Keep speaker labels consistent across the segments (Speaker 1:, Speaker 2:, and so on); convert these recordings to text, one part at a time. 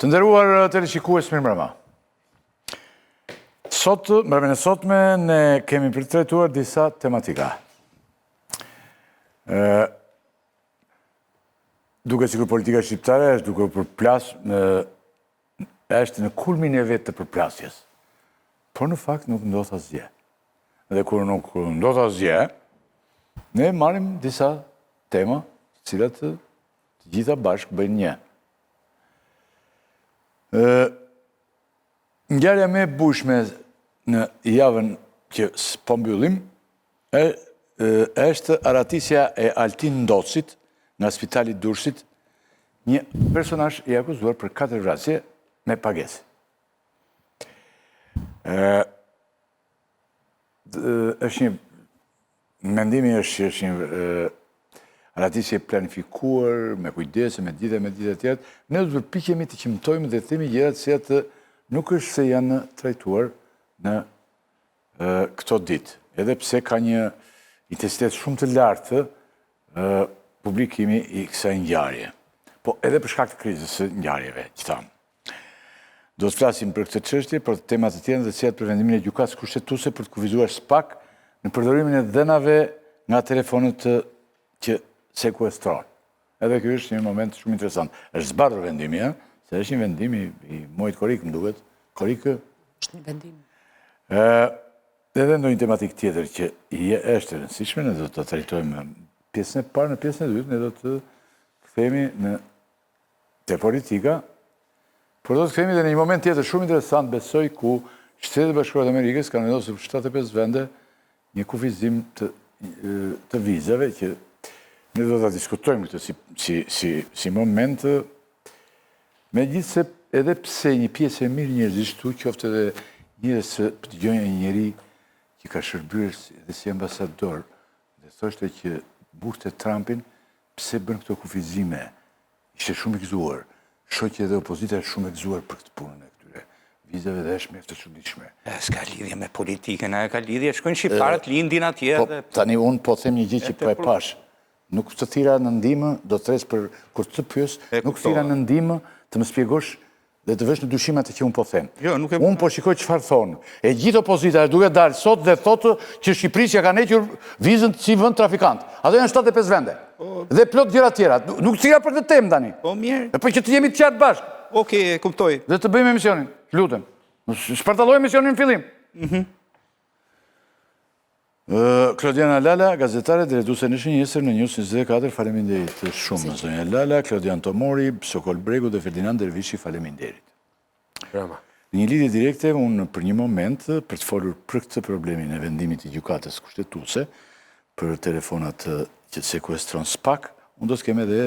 Speaker 1: Të nderuar teleshikues, mirëmbrëma. Mbrëmjen e sotme ne kemi për të trajtuar disa tematika. Duke sikur politika shqiptare është duke përplas është në kulmin e vet të përplasjes. Por në fakt nuk ndodh asgjë. Dhe kur nuk ndodh asgjë, ne marrim disa tema, të cilat të gjitha bashkë bëjnë një. Ngjarja më e bushme në javën që po mbyllim është aratisja e Altin Ndocit nga Spitali Durrësit, një personazh i akuzuar për 4 vrasje me pagesë. Është një mendimi është një aratisje planifikuar, me kujdese, me dita e tjera. Ne do të përpiqemi të qimtojmë dhe të themi gjërat se atë nuk është se janë trajtuar në këto ditë. Edhe pse ka një intensitet shumë të lartë publikimi i kësaj ngjarje. Po edhe për shkak të krizës së ngjarjeve që thamë. Do të flasim për këtë çështje, për temat të tjera dhe cilat për vendimin e gjykatës kushtetuese për të kufizuar SPAK në përdorimin e dhënave nga telefonët që sekuestron. Edhe ky është një moment shumë interesant. Është zbardhur vendimi, se është një vendim i Mojit Korik, më duket. Korik
Speaker 2: është një vendim.
Speaker 1: Edhe ndonjë tematik tjetër që është e rëndësishme, ne do të trajtojmë pjesën e parë, në pjesën e dytë ne do të kthehemi te politika, por do të kthehemi edhe në një moment tjetër shumë interesant, besoj, ku Shtetet Bashkuara të Amerikës kanë vendosur në 75 vende një kufizim të vizave që ne do të diskutojmë këtë si moment, megjithse edhe pse një pjesë e mirë njerëzisht qoftë edhe njerëz që dëgjojnë një njeri që ka shërbyer edhe si ambasador dhe thoshte që burte Trumpin pse bën këto kufizime. Ishte shumë i gëzuar. Shoqja dhe opozita është shumë e gëzuar për këtë punën e këtyre vizave dhe është mjaft e çuditshme.
Speaker 3: S'ka lidhje me politikën, ka lidhje, shkojnë shqiptarët lindin atje.
Speaker 1: Tani unë po them një gjë që po e pash. Nuk të thira në ndihmë, do të thres për kur të pyes, nuk thira në ndihmë të më shpjegosh dhe të vesh në dyshim atë që unë po them. Unë po shikoj çfarë thonë. E gjithë opozita duke dalë sot dhe thotë që Shqipërisja ka hequr vizën si vend trafikant. Ato janë 75 vende. Dhe plot gjëra tjera. Nuk thira për këtë temë tani.
Speaker 3: Po mirë.
Speaker 1: Po që të jemi të qartë bashkë.
Speaker 3: Okej, kuptoj.
Speaker 1: Dhe të bëjmë emisionin, lutem. Shpartalloj emisionin në fillim. Klodiana Lala, gazetare dhe reduese në shënjesër në News 24, faleminderit shumë zonja Lala, Klodian Tomori, Sokol Bregu dhe Ferdinand Dervishi, faleminderit. Në një lidhje direkte, unë për një moment, për të folur për këtë problemin e vendimit i gjykatës kushtetuese, për telefonat që sekuestron SPAK, unë do të kem edhe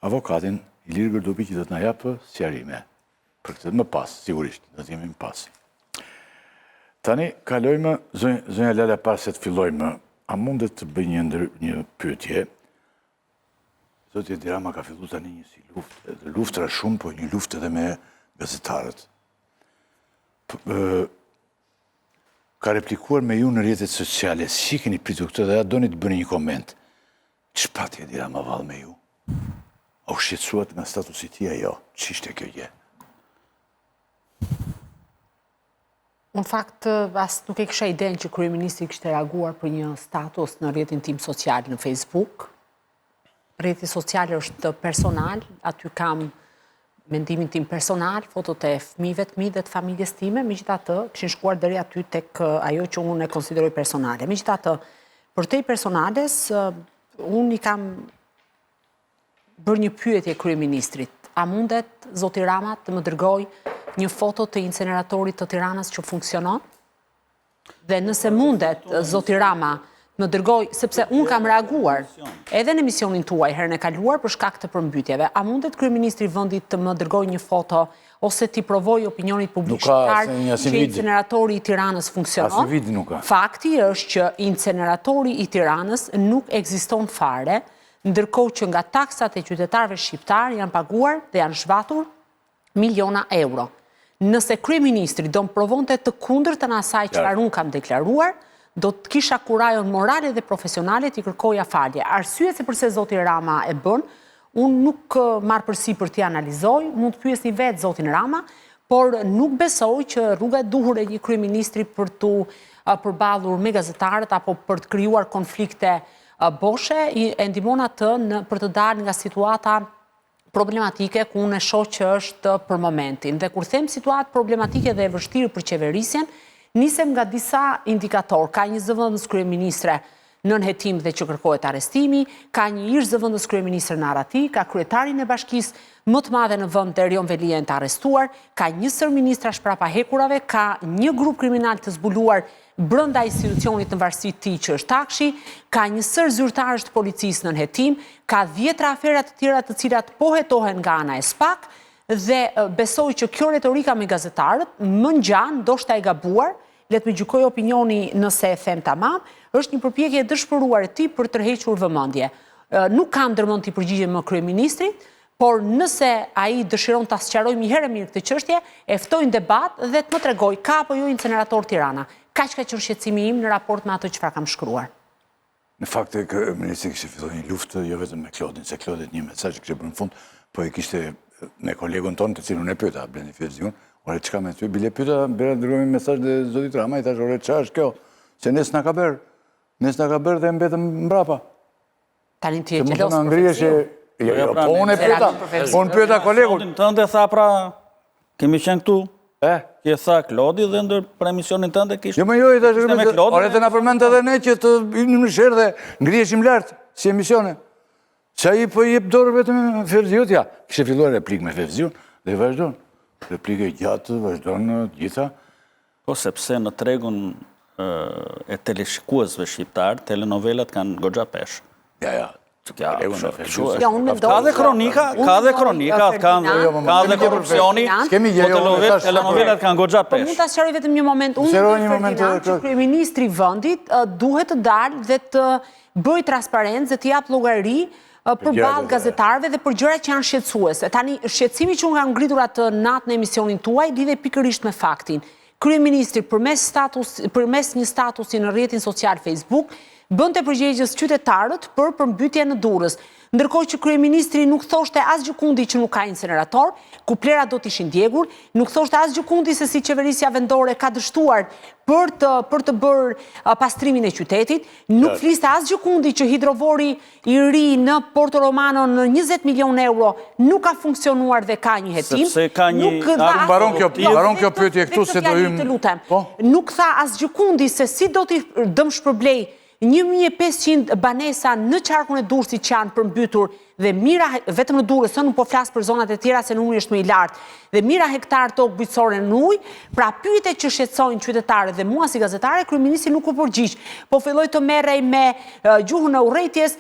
Speaker 1: avokatin Ilir Gërdupi që do të na japë sqarime. Për këtë më pas, sigurisht, do të jemi më pas. Tani, kalojmë, zonja Lala, pas se të fillojmë, a mundet të bëj një pyetje? Zotje Edi Rama ka fillu tani një si luftë, luftra shumë, po një luftë edhe me gazetarët. Ka replikuar me ju në rrjetet sociale, si keni pritur këtë dhe a doni të bëni një koment. Ç'pati Edi Rama vallë me ju? A u shqetësuat nga statusi tia? Jo, ç'ishte kjo gjë?
Speaker 2: Në fakt, as nuk e kisha idenë që kryeministri kishte reaguar për një status në rrjetin tim social në Facebook. Rrjeti social është personal, aty kam mendimin tim personal, fotot e fëmijëve të mi dhe të familjes time, megjithatë kishin shkuar deri aty tek ajo që unë e konsideroj personale. Megjithatë, për te personales, unë i kam bërë një pyetje kryeministrit. A mundet zoti Rama të më dërgoj një foto të inceneratorit të Tiranës që funksionon? Dhe nëse mundet, zoti Rama, më dërgoj, sepse unë kam reaguar edhe në emisionin tuaj herën e kaluar për shkak të përmbytjeve, a mundet kryeministri i vendit të më dërgoj një foto ose t'i provoj opinionit publik shqiptar që inceneratori i Tiranës funksionon? Fakti është që inceneratori i Tiranës nuk ekziston fare, ndërkohë që nga taksat e qytetarëve shqiptar janë paguar dhe janë shvatur miliona euro. Nëse kryeministri do më provonte të kundërtën asaj çfarë unë kam deklaruar, do të kisha kurajon morale dhe profesionale t'i kërkoja falje. Arsye se përse zoti Rama e bën, unë nuk marr përsi për t'i analizoj, mund të pyesni vetë zotin Rama, por nuk besoj që rruga e duhur e një kryeministri për t'u përballur me gazetarët apo për të krijuar konflikte boshe e ndihmon atë për të dalë nga situata problematike ku unë e shoh që është për momentin. Dhe kur them situatë problematike dhe e vështirë për qeverisjen, nisem nga disa indikator. Ka një zëvendës kryeministre nën hetim dhe që kërkohet arrestimi, ka një ish zëvendës kryeministër në Arati, ka kryetarin e bashkisë më të madhe në vend Erion Velien të arrestuar, ka një sër ministra shprapa hekurave, ka një grup kriminal të zbuluar brenda institucionit në varësi të tij që është Takshi, ka një sër zyrtarësh të policisë nën hetim, ka 10 afera të tjera të cilat po hetohen nga ana e SPAK dhe besoj që kjo retorika me gazetarët më ngjan, ndoshta e gabuar, le të më gjykoj opinioni nëse e them tamam, është një përpjekje e dëshpëruar e tij për të tërhequr vëmendje. Nuk kam ndërmend të përgjigjem më kryeministrit, por nëse ai dëshiron ta sqarojë një herë mirë këtë çështje, e ftoj në debat dhe të më tregoj ka apo jo incinerator Tirana. Kaq ka qenë shqetësimi im në raport me atë çfarë kam shkruar.
Speaker 1: Në fakt e kryeministri kishte filluar një luftë jo vetëm me Klodin, se Klodi një mesazh kishte bërë në fund, po e kishte me kolegun tonë të cilun e pyeta Blendi Fyziun, ore çka me ty, bile pyeta, bëra dërgoj një mesazh dhe zotit Rama i thash, ore çfarë është kjo? Se nes na ka bërë dhe mbetëm mbrapa.
Speaker 2: Tani ti e xhelos profesion.
Speaker 1: Po unë pyeta kolegun.
Speaker 4: Tënde tha pra, kemi qenë këtu. Kje tha Klodi dhe ndër për emisionin tënde kishtë...
Speaker 1: Jo me jo, i tash rëmët, ore të na përmend edhe ne që të imë në shërë dhe ngriheshim lartë si emisione. Qa i po jep dorë vetëm Fevziut, ja. Kështë filluar replik me Fevziun dhe vazhdojnë. Replike gjatë, vazhdojnë gjitha.
Speaker 4: Po sepse në tregun e teleshikuesve shqiptar, telenovelat kanë goxha pesh.
Speaker 1: Ja.
Speaker 4: Ka dhe kronika, ka dhe korrupsioni, telenovelat kanë goxha pesh.
Speaker 2: Mund ta sqaroj vetëm një moment. Unë Ferdinand që kryeministri i vendit duhet të dalë dhe të bëjë transparencë dhe të jap llogari përballë gazetarëve dhe për gjëra që janë shqetësuese. Tani shqetësimi që unë kam ngritur atë natë në emisionin tuaj lidhet pikërisht me faktin. Kryeministri përmes një statusi në rrjetin social Facebook bënte përgjegjës qytetarët për përmbytje në Durrës. Ndërkohë që kryeministri nuk thoshte asgjë kundi që nuk ka incinerator, ku plerat do të ishin djegur, nuk thoshte asgjë kundi se si qeverisja vendore ka dështuar për të bërë pastrimin e qytetit, nuk fliste asgjë kundi që hidrovori i ri në Porto Romano në 20 milion euro nuk ka funksionuar dhe ka një hetim.
Speaker 4: Sepse ka një...
Speaker 1: Baron kjo pyetje këtu se do hymë...
Speaker 2: Nuk tha asgjë kundi se si do t'i dëm shpërblej 1500 banesa në qarkun e Durrësit që janë përmbytur dhe mira, vetëm në Durrës, nuk po flas për zonat e tjera se numri është më i lartë, dhe mira hektar tokë bujqësore në ujë, pra pyetjet që shqetësojnë qytetarët dhe mua si gazetare, kryeministri nuk u përgjigj. Po filloi të merrej me gjuhën e urrëties,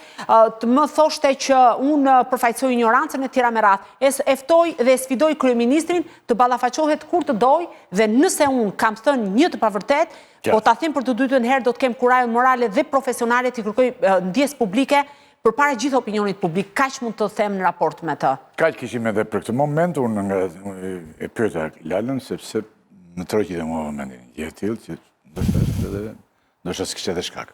Speaker 2: të më thoshte që unë përfaqësoj ignorancën e tjera me radhë. E ftoi dhe e sfidoi kryeministrin të ballafaqohet kur të doj dhe nëse unë kam thënë një të pavërtet, po ta them për të dytën herë do të kem kurajën morale dhe profesionale të kërkoj ndjes publike përpara gjithë opinionit publik. Kaq mund të them në raport me të.
Speaker 1: Kaq kishim edhe për këtë moment, unë e pyeta Lalën, sepse në troqi dhe mua momentin një tillë që ndoshta s'kishte edhe shkak.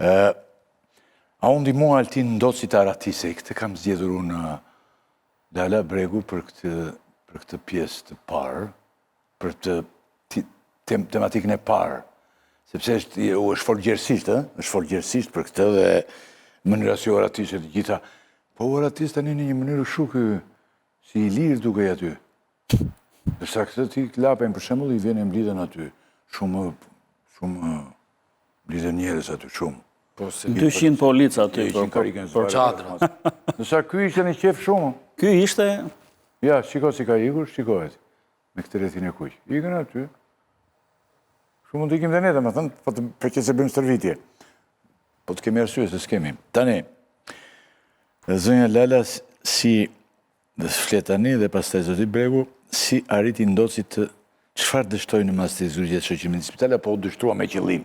Speaker 1: A unë ndihmua Altin ndosit Aratise, këtë kam zgjedhur unë Lala Bregu për këtë pjesë të parë, për të tematikën e parë, sepse është folgjersisht për këtë dhe mënyra si Aratise të gjitha. Po Aratise tani në një mënyrë shukë si i lirë duke aty. Dërsa këtë ti klapen për shembull i vjen e mblidhen aty. Shumë mblidhen njerëz aty shumë.
Speaker 4: 200 polica aty
Speaker 1: për çadra. Dërsa ky ishte në qef shumë.
Speaker 4: Ky ishte...
Speaker 1: Ja, shiko si ka ikur, shikohet. Me këtë rrethin e kuq. Ikën aty. Shumë mund të ikim dhe ne, më thënë, për që se bëjmë stërvitje. Po të kemi arsye, se s'kemi. Tani, zënja Lala si, dhe s'fletani dhe pastaj zoti Bregu, si arriti ndocit të çfarë dështoi në mas të zyrtjes së shoqërimisë spitale, apo u dështua me qëllim.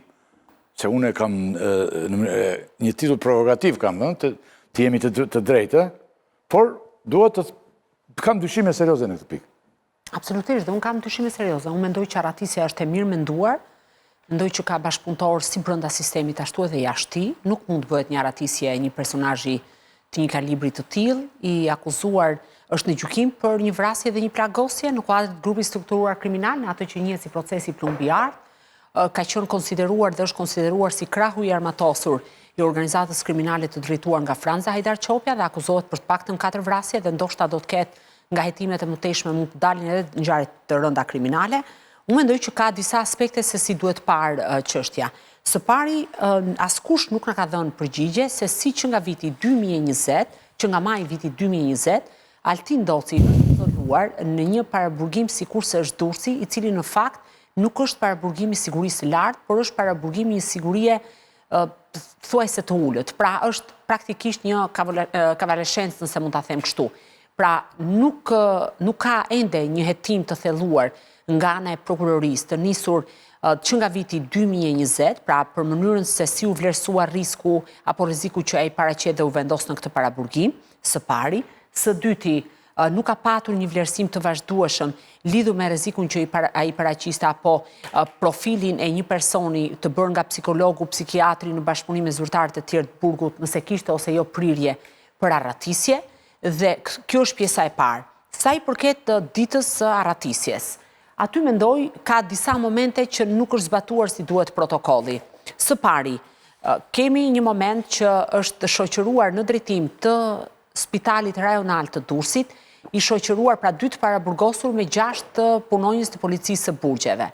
Speaker 1: Se unë kam një titull provokativ kam, të jemi të drejtë, por duhet të kam dyshime serioze në këtë pikë.
Speaker 2: Absolutisht, dhe unë kam dyshime serioze. Unë mendoj që Aratisja është e mirë menduar, mendoj që ka bashkëpunëtor si brenda sistemit ashtu edhe jashtë tij, nuk mund të bëhet një Aratisje një personazhi të një kalibrit të tillë, i akuzuar është në gjykim për një vrasje dhe një plagosje në kuadër të grupit strukturuar kriminal, në atë që njihet si procesi plumbiar, ka qenë konsideruar dhe është konsideruar si krahu i armatosur i organizatës kriminale të drejtuar nga Franza Hajdarçopja dhe akuzohet për të paktën 4 vrasje dhe ndoshta do të ketë nga hetimet e mëtejshme mund të dalin edhe ngjarje të rënda kriminale. Unë mendoj që ka disa aspekte se si duhet parë çështja. Së pari, askush nuk na ka dhënë përgjigje se si që nga viti 2020, që nga maji viti 2020, Altin Doci është izoluar në një paraburgim sikurse është Durrësi, i cili në fakt nuk është paraburgim i sigurisë së lartë, por është paraburgim i sigurie thuajse të ulët. Pra është praktikisht një kavaleshencë, nëse mund ta them kështu. Pra nuk ka ende një hetim të thelluar nga ana e prokurorisë të nisur që nga viti 2020, pra për mënyrën se si u vlerësua risku apo rreziku që ai paraqet dhe u vendos në këtë paraburgim, së pari. Së dyti, nuk ka patur një vlerësim të vazhdueshëm lidhur me rrezikun që ai paraqiste apo profilin e një personi të bërë nga psikologu, psikiatri në bashkëpunim me zyrtarët e tjerë të burgut, nëse kishte ose jo prirje për arratisje, dhe kjo është pjesa e parë. Sa i përket ditës së arratisjes, aty mendoj ka disa momente që nuk është zbatuar si duhet protokolli. Së pari, kemi një moment që është shoqëruar në drejtim të Spitalit Rajonal të Durrësit, i shoqëruar pra 2 të paraburgosur me 6 të punonjës të policisë së burgjeve.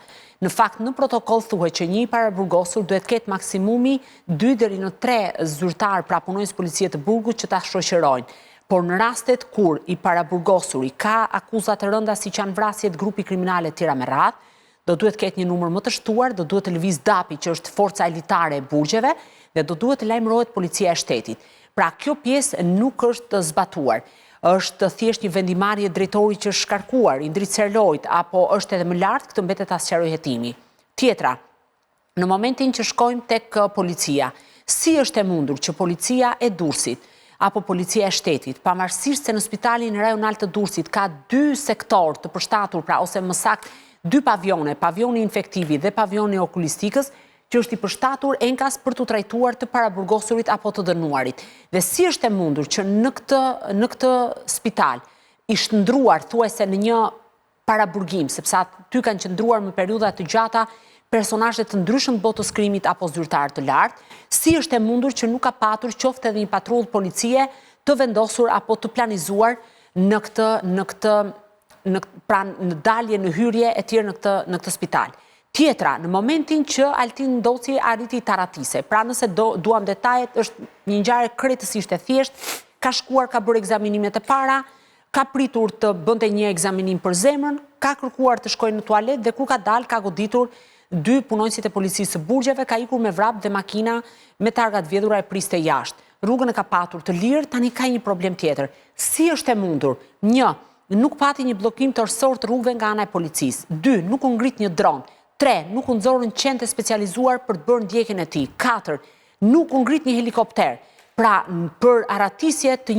Speaker 2: Në fakt, në protokoll thuhet që një i paraburgosur duhet ketë maksimumi 2 deri në 3 zyrtar pra punonjës policie të burgut që ta shoqërojnë. Por në rastet kur i paraburgosuri ka akuzat të rënda si që janë vrasjet grupi kriminale tjera me radhë, do duhet ketë një numër më të shtuar, do duhet të lëviz DAPI që është forca elitare e burgjeve dhe do duhet të lajmërohet policia e shtetit. Pra kjo pjesë nuk është zbatuar. Është thjesht një vendimarrje drejtori që është shkarkuar, i ndriçerlojt apo është edhe më lart, këtë mbetet ta sqaroj hetimi. Tjetra, në momentin që shkojmë tek policia, si është e mundur që policia e Durrësit apo policia e shtetit, pavarësisht se në Spitalin Rajonal të Durrësit ka 2 sektor të përshtatur, pra ose më saktë 2 pavione, pavioni infektivi dhe pavioni okulistikës, që është i përshtatur enkas për të trajtuar të paraburgosurit apo të dënuarit. Dhe si është e mundur që në këtë spital i shndruar thuajse në një paraburgim, sepse aty kanë qëndruar më periudha të gjata personazhe të ndryshëm të botës krimit apo zyrtar të lartë, si është e mundur që nuk ka patur qoftë edhe një patrull policie të vendosur apo të planizuar pra në dalje, në hyrje e tjerë në këtë spital. Tjetra, në momentin që Altin Doci arriti të arratise, pra nëse duam detajet, është një ngjarje krejtësisht e thjeshtë, ka shkuar, ka bërë ekzaminimet e para, ka pritur të bënte një ekzaminim për zemrën, ka kërkuar të shkojë në tualet dhe kur ka dalë, ka goditur 2 punonjësit e policisë së burgjeve, ka ikur me vrap dhe makina me targat vjedhura e priste jashtë. Rrugën e ka patur të lirë, tani ka një problem tjetër. Si është e mundur? 1. Nuk pati një bllokim tërësor të rrugëve nga ana e policisë. 2. Nuk u ngrit një dron. 3. Nuk u nxorën qendë specializuar për të bërë ndjekjen e tij. 4. Nuk u ngrit një helikopter. Pra, për arratisje të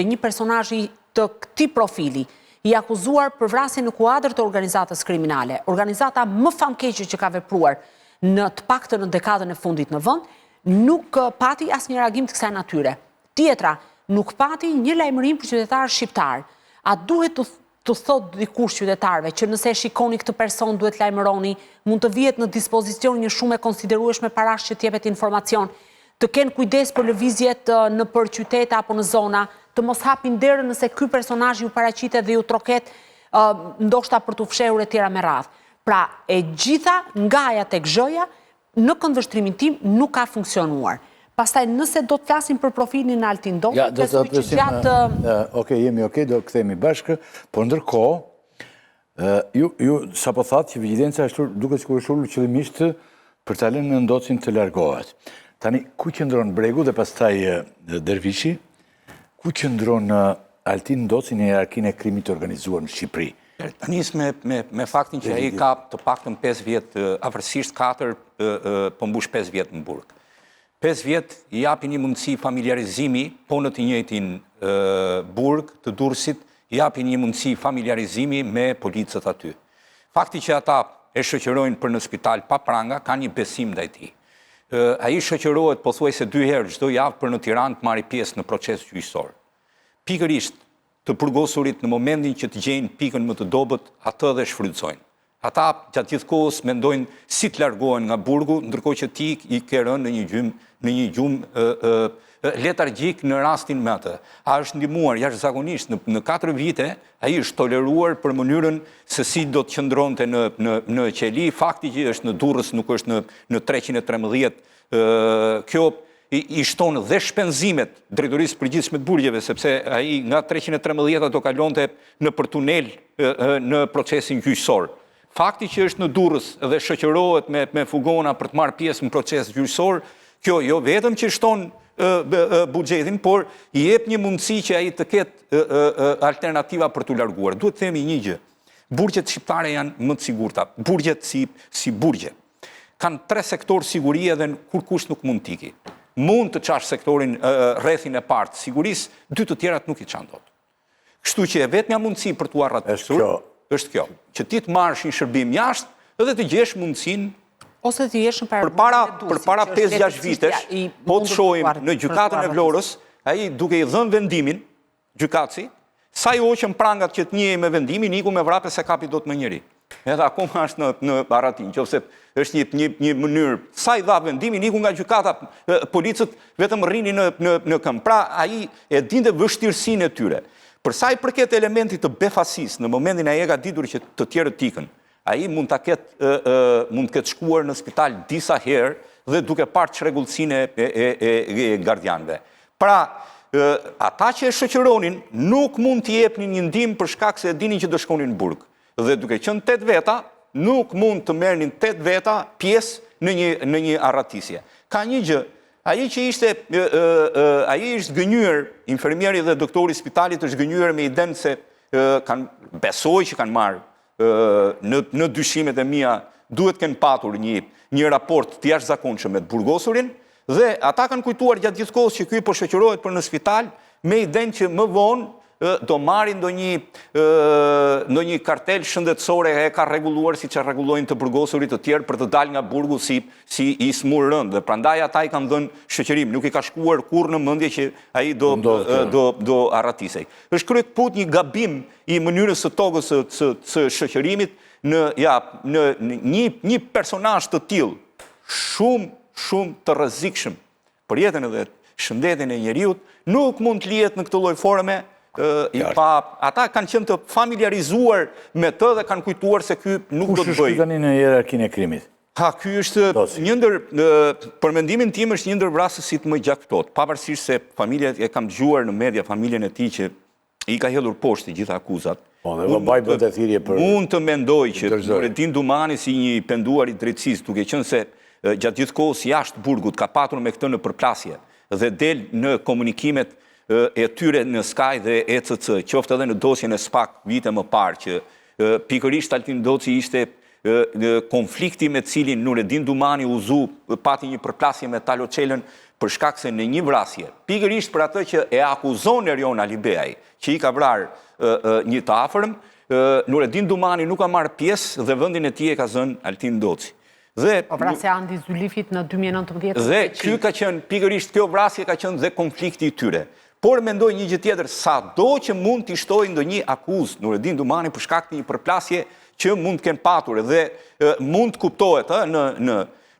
Speaker 2: një personazhi të këtij profili, i akuzuar për vrasje në kuadër të organizatës kriminale, organizata më famkeqe që ka vepruar në të paktën në dekadën e fundit në vend, nuk pati asnjë reagim të kësaj natyre. Tjetra, nuk pati një lajmërim për qytetarë shqiptar. A duhet të thot dikush qytetarëve që nëse shikoni këtë person duhet lajmëroni, mund të vihet në dispozicion një shumë e konsiderueshme parash që t'jepet informacion, të kenë kujdes për lëvizjet në për qytete apo në zona, të mos hapin derën nëse ky personazh ju paraqitet dhe ju troket ndoshta për t'u fshehur e tjera me radhë. Pra, e gjitha ngaja tek zhoja në këndvështrimin tim nuk ka funksionuar. Pastaj nëse do të flasim për profilin e Altin Doci,
Speaker 1: besoj që gjatë... Okej, jemi okej, do kthehemi bashkë, por ndërkohë ju sapo thatë që vigjilenca duket sikur është ulur qëllimisht për ta lënë Docin të largohet. Tani ku qëndron Bregu dhe pastaj Dervishi? Ku qëndron Altin Doci në hierarkinë e krimit të organizuar në Shqipëri?
Speaker 3: Ta nis me faktin që ai ka të paktën 5 vjet, afërsisht 4, po mbush 5 vjet në burg. 5 vjet i japin një mundësi familjarizimi, po në të njëjtin burg të Durrësit, i japin një mundësi familjarizimi me policët aty. Fakti që ata e shoqërojnë për në spital pa pranga, ka një besim ndaj tij. ai shoqërohet pothuajse 2 herë çdo javë për në Tiranë të marrë pjesë në proces gjyqësor. Pikërisht të burgosurit në momentin që të gjejnë pikën më të dobët, atë dhe shfrytëzojnë. Ata gjatë gjithë kohës mendojnë si të largohen nga burgu, ndërkohë që ti i ke rënë në një gjumë letargjik në rastin me atë. A është ndihmuar jashtëzakonisht në 4 vite, ai është toleruar për mënyrën se si do të qëndronte në qeli, fakti që është në Durrës nuk është në 313. Kjo i shton dhe shpenzimet drejtorisë përgjithshme të burgjeve, sepse ai nga 313 do kalonte në për tunel në procesin gjyqësor. Fakti që është në Durrës dhe shoqërohet me fugona për të marrë pjesë në proces gjyqësor, kjo jo vetëm që shton buxhetin, por i jep një mundësi që ai të ketë alternativa për t'u larguar. Duhet të themi një gjë. Burgjet shqiptare janë më të sigurta. Burgjet si burgje kanë 3 sektor sigurie dhe kur kush nuk mund tiki. Mund të qash sektorin rrethin e parë të sigurisë, 2 të tjerat nuk i çan dot. Kështu që e vetmja mundësi për t'u arratisur është kjo, që ti të marrësh një shërbim jashtë dhe të gjesh mundësinë
Speaker 2: ose të jesh në
Speaker 3: përpara 5-6 vitesh, po të shohim në gjykatën e Vlorës, ai duke i dhënë vendimin gjykatësi, sa i hoqën prangat që të njihej me vendimin, iku me vrape se kapi dot më njëri. Edhe akoma është në Aratin, qofse është një mënyrë, sa i dha vendimin, iku nga gjykata, policët vetëm rrinin në këmbë. Pra, ai e dinte vështirësinë e tyre. Për sa i përket elementit të befasisë, në momentin ai e ka ditur që të tjerët tikën, ai mund të ketë shkuar në spital disa herë dhe duke parë çrregullsinë e gardianëve. Pra, ata që e shoqëronin nuk mund t'i jepnin një ndihmë për shkak se e dinin që do shkonin në burg. Dhe duke qenë 8 veta, nuk mund të merrnin 8 veta pjesë në një arratisje. Ka një gjë, ai që ai është gënyer, infermieri dhe doktori i spitalit është gënyer me idenë se besoj që kanë marrë në dyshimet e mia duhet kanë patur një raport të jashtëzakonshëm me të burgosurin dhe ata kanë kujtuar gjatë gjithë kohës që ky po shoqërohet për në spital me idenë që më vonë do marrin ndonjë kartel shëndetësore e ka rregulluar siç e rregullojnë të burgosurit të tjerë për të dalë nga burgu si i smur rënd dhe prandaj ata i kanë dhënë shoqërim, nuk i ka shkuar kurrë në mendje që ai do arratisej. Është kryer put një gabim i mënyrës së tokës së shoqërimit në një personazh të tillë shumë të rrezikshëm për jetën edhe shëndetin e njeriut, nuk mund të lihet në këtë lloj forme. Ata kanë qenë të familiarizuar me të dhe kanë kujtuar se ky nuk do të bëjë.
Speaker 1: Kush është tani në hierarkinë e krimit?
Speaker 3: Ky është për mendimin tim është një ndër rastësit më gjaktot, pavarësisht se familja e kam dëgjuar në media familjen e tij që i ka hedhur poshtë të gjitha akuzat. Mund të mendoj që Nurettin Dumani si një penduar i drejtësisë, duke qenë se gjatë gjithë kohës jashtë burgut ka patur me këtë në përplasje dhe del në komunikimet e tyre në Sky dhe ECC, qoftë edhe në dosjen e SPAK vite më parë, që pikërisht Altin Doci ishte konflikti me cilin Nurettin Dumani pati një përplasje me Talo Çelën për shkak se në një vrasje, pikërisht për atë që e akuzon Erion Alibeaj, që i ka vrarë një të afërm, Nurettin Dumani nuk ka marrë pjesë dhe vendin e tij e ka zënë Altin Doci.
Speaker 2: Vrasja Andi Zulifit në 2019.
Speaker 3: Dhe ky ka qenë pikërisht kjo vrasje ka qenë dhe konflikti i tyre. Por mendoj një gjë tjetër, sado që mund t'i shtojë ndonjë akuzë Nurettin Dumani për shkak të një përplasje që mund të kenë patur dhe mund të kuptohet,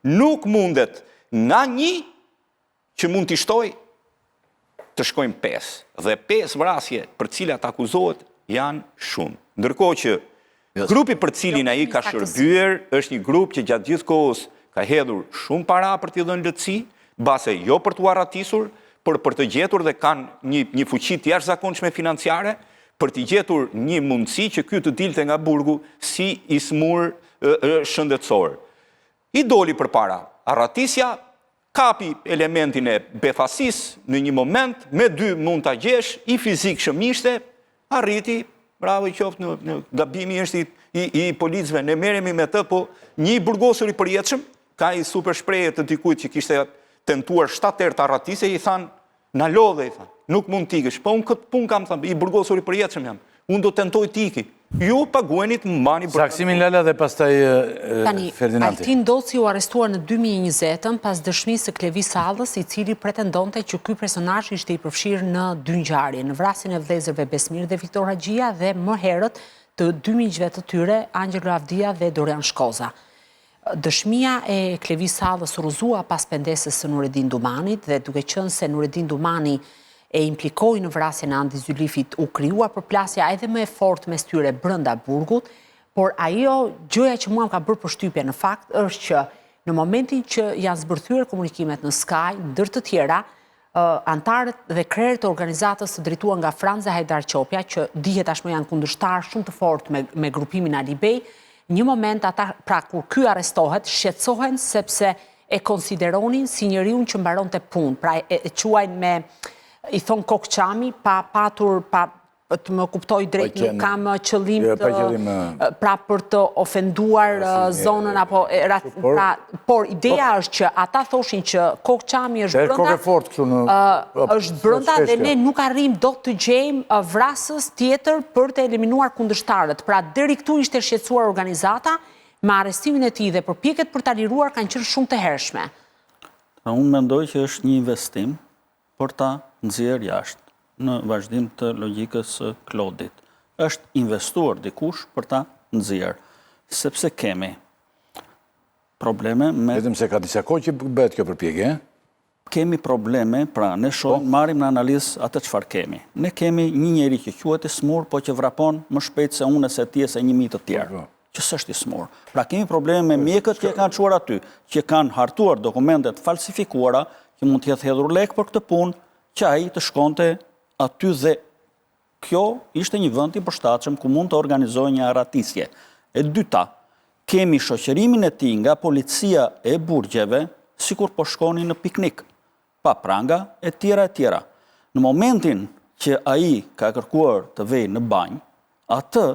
Speaker 3: nuk mundet nga një që mund t'i shtojë të shkojnë 5. Dhe 5 vrasje për cilat akuzohet janë shumë. Ndërkohë që grupi për cilin ai ka shërbyer është një grup që gjatë gjithë kohës ka hedhur shumë para për t'i dhënë lehtësi, mbase jo për t'u arratisur, por për të gjetur dhe kanë një fuqi të jashtëzakonshme financiare, për të gjetur një mundësi që ky të dilte nga burgu si i smur shëndetësor. I doli përpara arratisja, kapi elementin e befasisë në një moment, me 2 mund ta gjesh, i fizikshëm ishte, arriti, bravo i qoftë në gabimi është i policëve, ne merremi me të, po një burgosur i përjetshëm, ka i super shprehje të dikujt që kishte tentuar 7 herë të arratise, i thanë, na lodhe, i thanë, nuk mund t'ikësh, po unë këtë punë kam, thanë, i burgosur i përjetshëm jam, unë do tentoj t'iki. ju paguenit më mbani burgat.
Speaker 1: Saksimin Lala dhe pastaj
Speaker 2: Tani,
Speaker 1: Ferdinandi.
Speaker 2: Altin Doci u arrestuar në 2020 pas dëshmisë së Klevis Sallës, i cili pretendonte që ky personazh ishte i përfshirë në dy ngjarje, në vrasjen e vëllezërve Besmir dhe Viktor Haxhia dhe më herët të dy miqve të tyre, Angelo Avdia dhe Dorian Shkoza. Dëshmia e Klevis Sallës rruzua pas pendesës së Nureddin Dumanit dhe duke qenë se Nureddin Dumani e implikoi në vrasjen e Andi Zylifit, u krijua përplasja edhe më e fortë mes tyre brenda burgut, por ajo gjëja që mua më ka bërë përshtypje në fakt është që në momentin që janë zbërthyer komunikimet në Sky, ndër të tjera, antarët dhe krerët e organizatës të drejtuar nga Franza Hajdar Qopja, që dihet tashmë janë kundërshtar shumë të fortë me grupimin Ali Bey, një moment ata, pra kur ky arrestohet, shqetësohen sepse e konsideronin si njeriu që mbaronte punë, pra e quajnë me i thonë kokçami, pa patur, të më kuptoj drejt, nuk kam qëllim pra për të ofenduar zonën, por ideja është që ata thoshin që kokçami është brënda dhe ne nuk arrim do të gjejmë vrasës tjetër për të eliminuar kundërshtarët. Pra deri këtu ishte shqetësuar organizata, me arrestimin e tij dhe përpjekjet për ta liruar kanë qenë shumë të hershme.
Speaker 4: Unë mendoj që është një investim për ta nxjerrë jashtë, në vazhdim të logjikës së Klodit. Është investuar dikush për ta nxjerrë, sepse kemi probleme me...
Speaker 1: Vetëm se ka disa kohë që bëhet kjo përpjekje,
Speaker 4: Kemi probleme, pra ne shohim, marrim në analizë atë çfarë kemi. Ne kemi një njeri që quhet i smur, po që vrapon më shpejt se unë se ti se 1000 të tjerë. Që s'është i smur. Pra kemi probleme me mjekët që kanë çuar aty, që kanë hartuar dokumentet falsifikuara, që mund të jetë hedhur lek për këtë punë, që ai të shkonte aty dhe kjo ishte një vend i përshtatshëm ku mund të organizojë një arratisje. E dyta, kemi shoqërimin e tij nga policia e burgjeve, sikur po shkonin në piknik, pa pranga e tjera e tjera. Në momentin që ai ka kërkuar të vejë në banjë, atë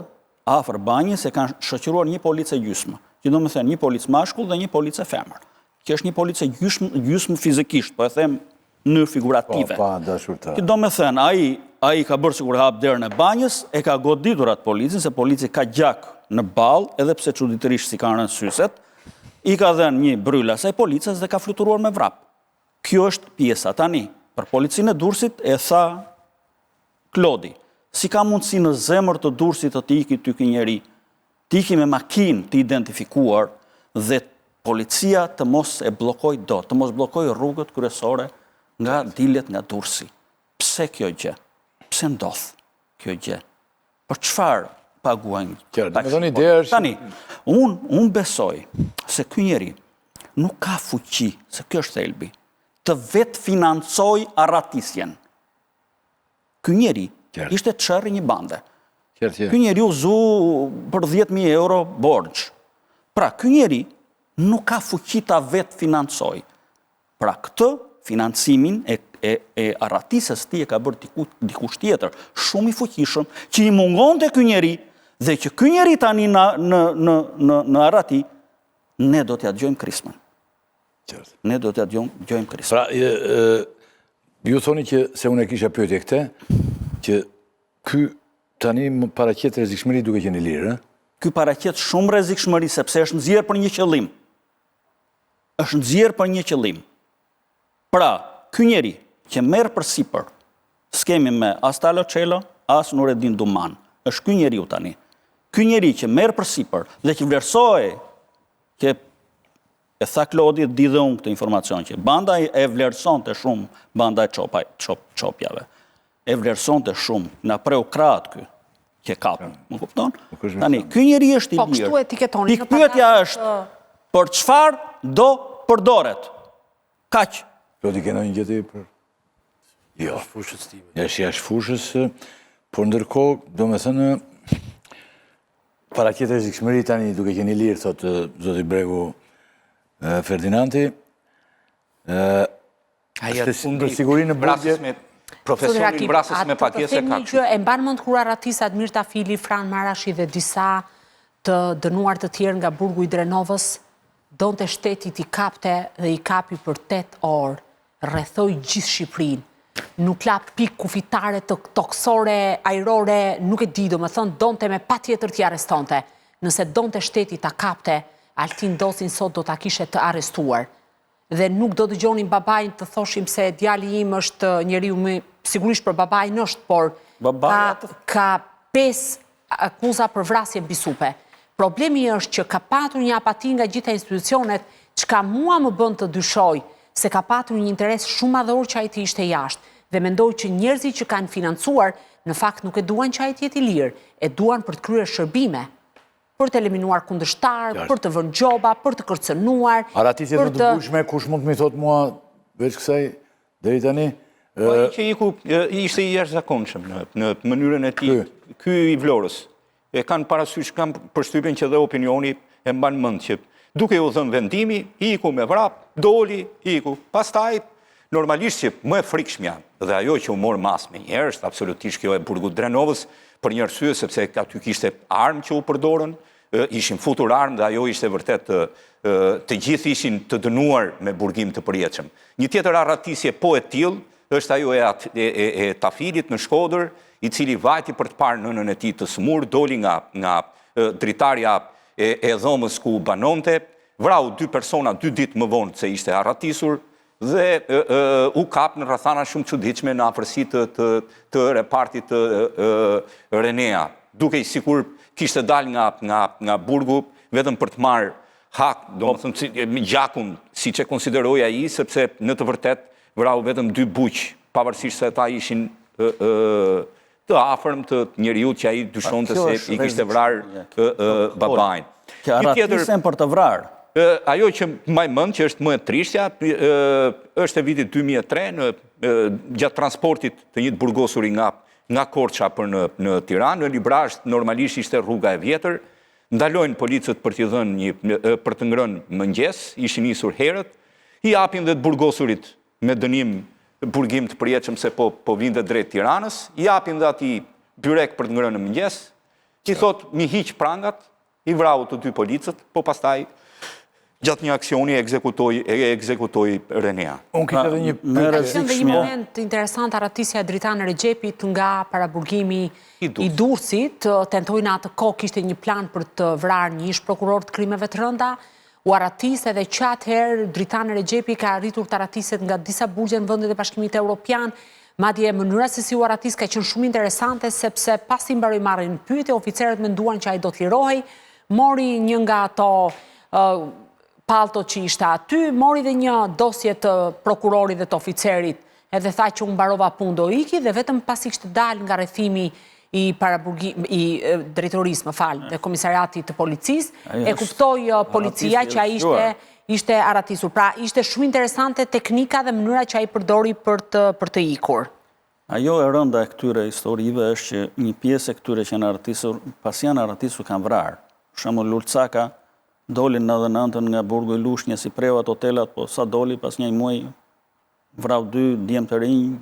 Speaker 4: afër banjës e kanë shoqëruar një policë gjysmë, që do të thënë një policë mashkull dhe një policë femër. Që është një policë gjysmë fizikisht, po e them në figurative. Që do me thënë, ai ka bërë sikur hap derën e banjës, e ka goditur atë policin, se polici ka gjak në ball, edhe pse çuditërisht si kanë rënë syset, i ka dhënë një bryllë asaj policës dhe ka fluturuar me vrap. Kjo është pjesa tani. Për policinë e Durrësit e tha Klodi, si ka mundësi në zemër të Durrësit të iki ty ky njeri, të iki me makinë të identifikuar dhe policia të mos e bllokoj dot, të mos bllokoj rrugët kryesore nga dilet nga Durrësi. Pse kjo gjë? Pse ndodh kjo gjë? Për çfarë paguajnë? Tani, unë besoj se ky njeri nuk ka fuqi, se kjo është thelbi, të vetë financoj arratisjen. Ky njeri ishte çerri një bande. Ky njeri u zu për 10.000 euro borxh. Pra, ky njeri nuk ka fuqi ta vetë financoj. Pra, këtë financimin e arratisës ti e ka bërë dikush tjetër, shumë i fuqishëm, që i mungonte ky njeri, dhe që ky njeri tani në arrati, ne do t'ja dëgjojmë krismën. Ne do t'ja dëgjojmë krismën.
Speaker 1: Pra, ju thoni që se unë e kisha pyetje këte, që ky tani paraqet rrezikshmëri duke qenë i lirë,
Speaker 4: Ky paraqet shumë rrezikshmëri sepse është nxjerrë për një qëllim. Është nxjerrë për një qëllim. Pra, ky njeri që merr përsipër, s'kemi me as Talo Çelo, as Nureddin Duman. Është ky njeriu tani. Ky njeri që merr përsipër dhe që vlerësoi, që e tha Klodi, di dhe unë këtë informacion, që banda e vlerësonte shumë, banda e Qopjave. E vlerësonte shumë, na preu krahët ky, që kapën. Më kupton? Tani, ky njeri është i lirë.
Speaker 2: Po kështu etiketoni.
Speaker 4: Pikpyetja është, për çfarë do përdoret? Kaq.
Speaker 1: Klodi kena një gjë për... Jo, fushës time. Jashtë fushës, por ndërkohë, do me thënë, paraqet rrezikshmëri tani duke qenë i lirë, thotë zoti Bregu Ferdinandi, për sigurinë në burgje...
Speaker 3: Profesori vrasës me pakese kakshme.
Speaker 2: E mban mend kur arratisat Mirta Fili, Fran Marashi dhe disa të dënuar të tjerë nga burgu i Drenovës, donte shteti t'i kapte dhe i kapi për 8 orë, rrethoi gjithë Shqipërinë. nuk la pikë kufitare të toksore, ajrore, nuk e di, do më thënë, donte me pa tjetër t'i arrestonte. Nëse donte shteti ta kapte, Altin Dosin sot do t'a kishe të arrestuar. Dhe nuk do dëgjonin babajnë të thoshim se djali im është njeriu më, sigurisht për babajnë është, por ka 5 akuza për vrasje bisupe. Problemi është që ka patur një apati nga gjitha institucionet, çka mua më bën të dyshoj se ka patur një interes shumë madhor që ai të ishte jashtë. Dhe mendoj që njerëzit që kanë financuar, në fakt nuk e duan që ai të jetë i lirë, e duan për të kryer shërbime, për të eliminuar kundërshtar, për të vënë gjoba, për të kërcënuar.
Speaker 1: Aratisjet më të bushme, kush mund të mi thot mua veç kësaj deri tani?
Speaker 3: Po ai që iku ishte i jashtëzakonshëm në mënyrën e tij. Ky i Vlorës. E kanë parasysh, kanë përshtypjen që dhe opinioni e mban mend që duke u dhënë vendimi, iku me vrap, doli, iku. Pastaj normalisht që më e frikshmja dhe ajo që u mor mas me njerë është absolutisht kjo e burgut Drenovës për një arsye sepse aty kishte armë që u përdorën, ishin futur armë dhe ajo ishte vërtet të gjithë ishin të dënuar me burgim të përjetshëm. Një tjetër arratisje po e tillë është ajo e Tafilit në Shkodër, i cili vajti për të parë nënën e tij të smur, doli nga dritarja e dhomës ku banonte, vrau 2 persona 2 ditë më vonë se ishte arratisur dhe u kap në rrethana shumë çuditshme në afërsi të repartit të Renea, duke i sikur kishte dalë nga burgu vetëm për të marrë hak, domethënë gjakun, siç e konsideroi ai, sepse në të vërtetë vrau vetëm 2 buq, pavarësisht se ata ishin të afërm të njeriu që ai dyshonte se i kishte vrarë babajnë.
Speaker 4: Që arratisen për të vrarë.
Speaker 3: Ajo që mbaj mend që është më e trishtja, është e vitit 2003 gjatë transportit të një të burgosuri nga Korça për në Tiranë, në Librazh normalisht ishte rruga e vjetër, ndalojnë policët për t'i dhënë për të ngrënë mëngjes, ishin nisur herët, i japin dhe të burgosurit me dënim burgim të përjetshëm se po vinte drejt Tiranës, i japin dhe ati byrek për të ngrënë në mëngjes, i thot mi hiq prangat, i vrau të 2 policët, po pastaj gjatë një aksioni e ekzekutoi Renea.
Speaker 1: Unë kisha edhe një
Speaker 2: Ka një moment interesant arratisja e Dritan Rexhepit nga paraburgimi i Durrësit, tentojnë atë kohë kishte një plan për të vrarë një ish prokuror të krimeve të rënda, u arratis edhe që atëherë Dritan Rexhepi ka arritur të arratiset nga disa burgje në vendet e Bashkimit Evropian, madje mënyra se si u arratis ka qenë shumë interesante sepse pasi mbaroi marrjen pyetje, oficerët menduan që ai do të lirohej, mori një nga ato palto që ishte aty, mori dhe një dosje të prokurorit dhe të oficerit, edhe tha që unë mbarova punë do iki, dhe vetëm pasi kishte dalë nga rrethimi i drejtorisë, dhe komisariatit të policisë, e kuptoi policia që ai ishte arratisur. Pra, ishte shumë interesante teknika dhe mënyra që ai përdori për të ikur.
Speaker 4: Ajo e rënda e këtyre historive është që një pjesë e këtyre që janë arratisur, pas janë arratisur kanë vrarë. Për shembull Lulcaka doli në 99-ën nga burgu i Lushnjë si preu atë hotelat, po sa doli pas një muaji vrau 2 djemë të rinj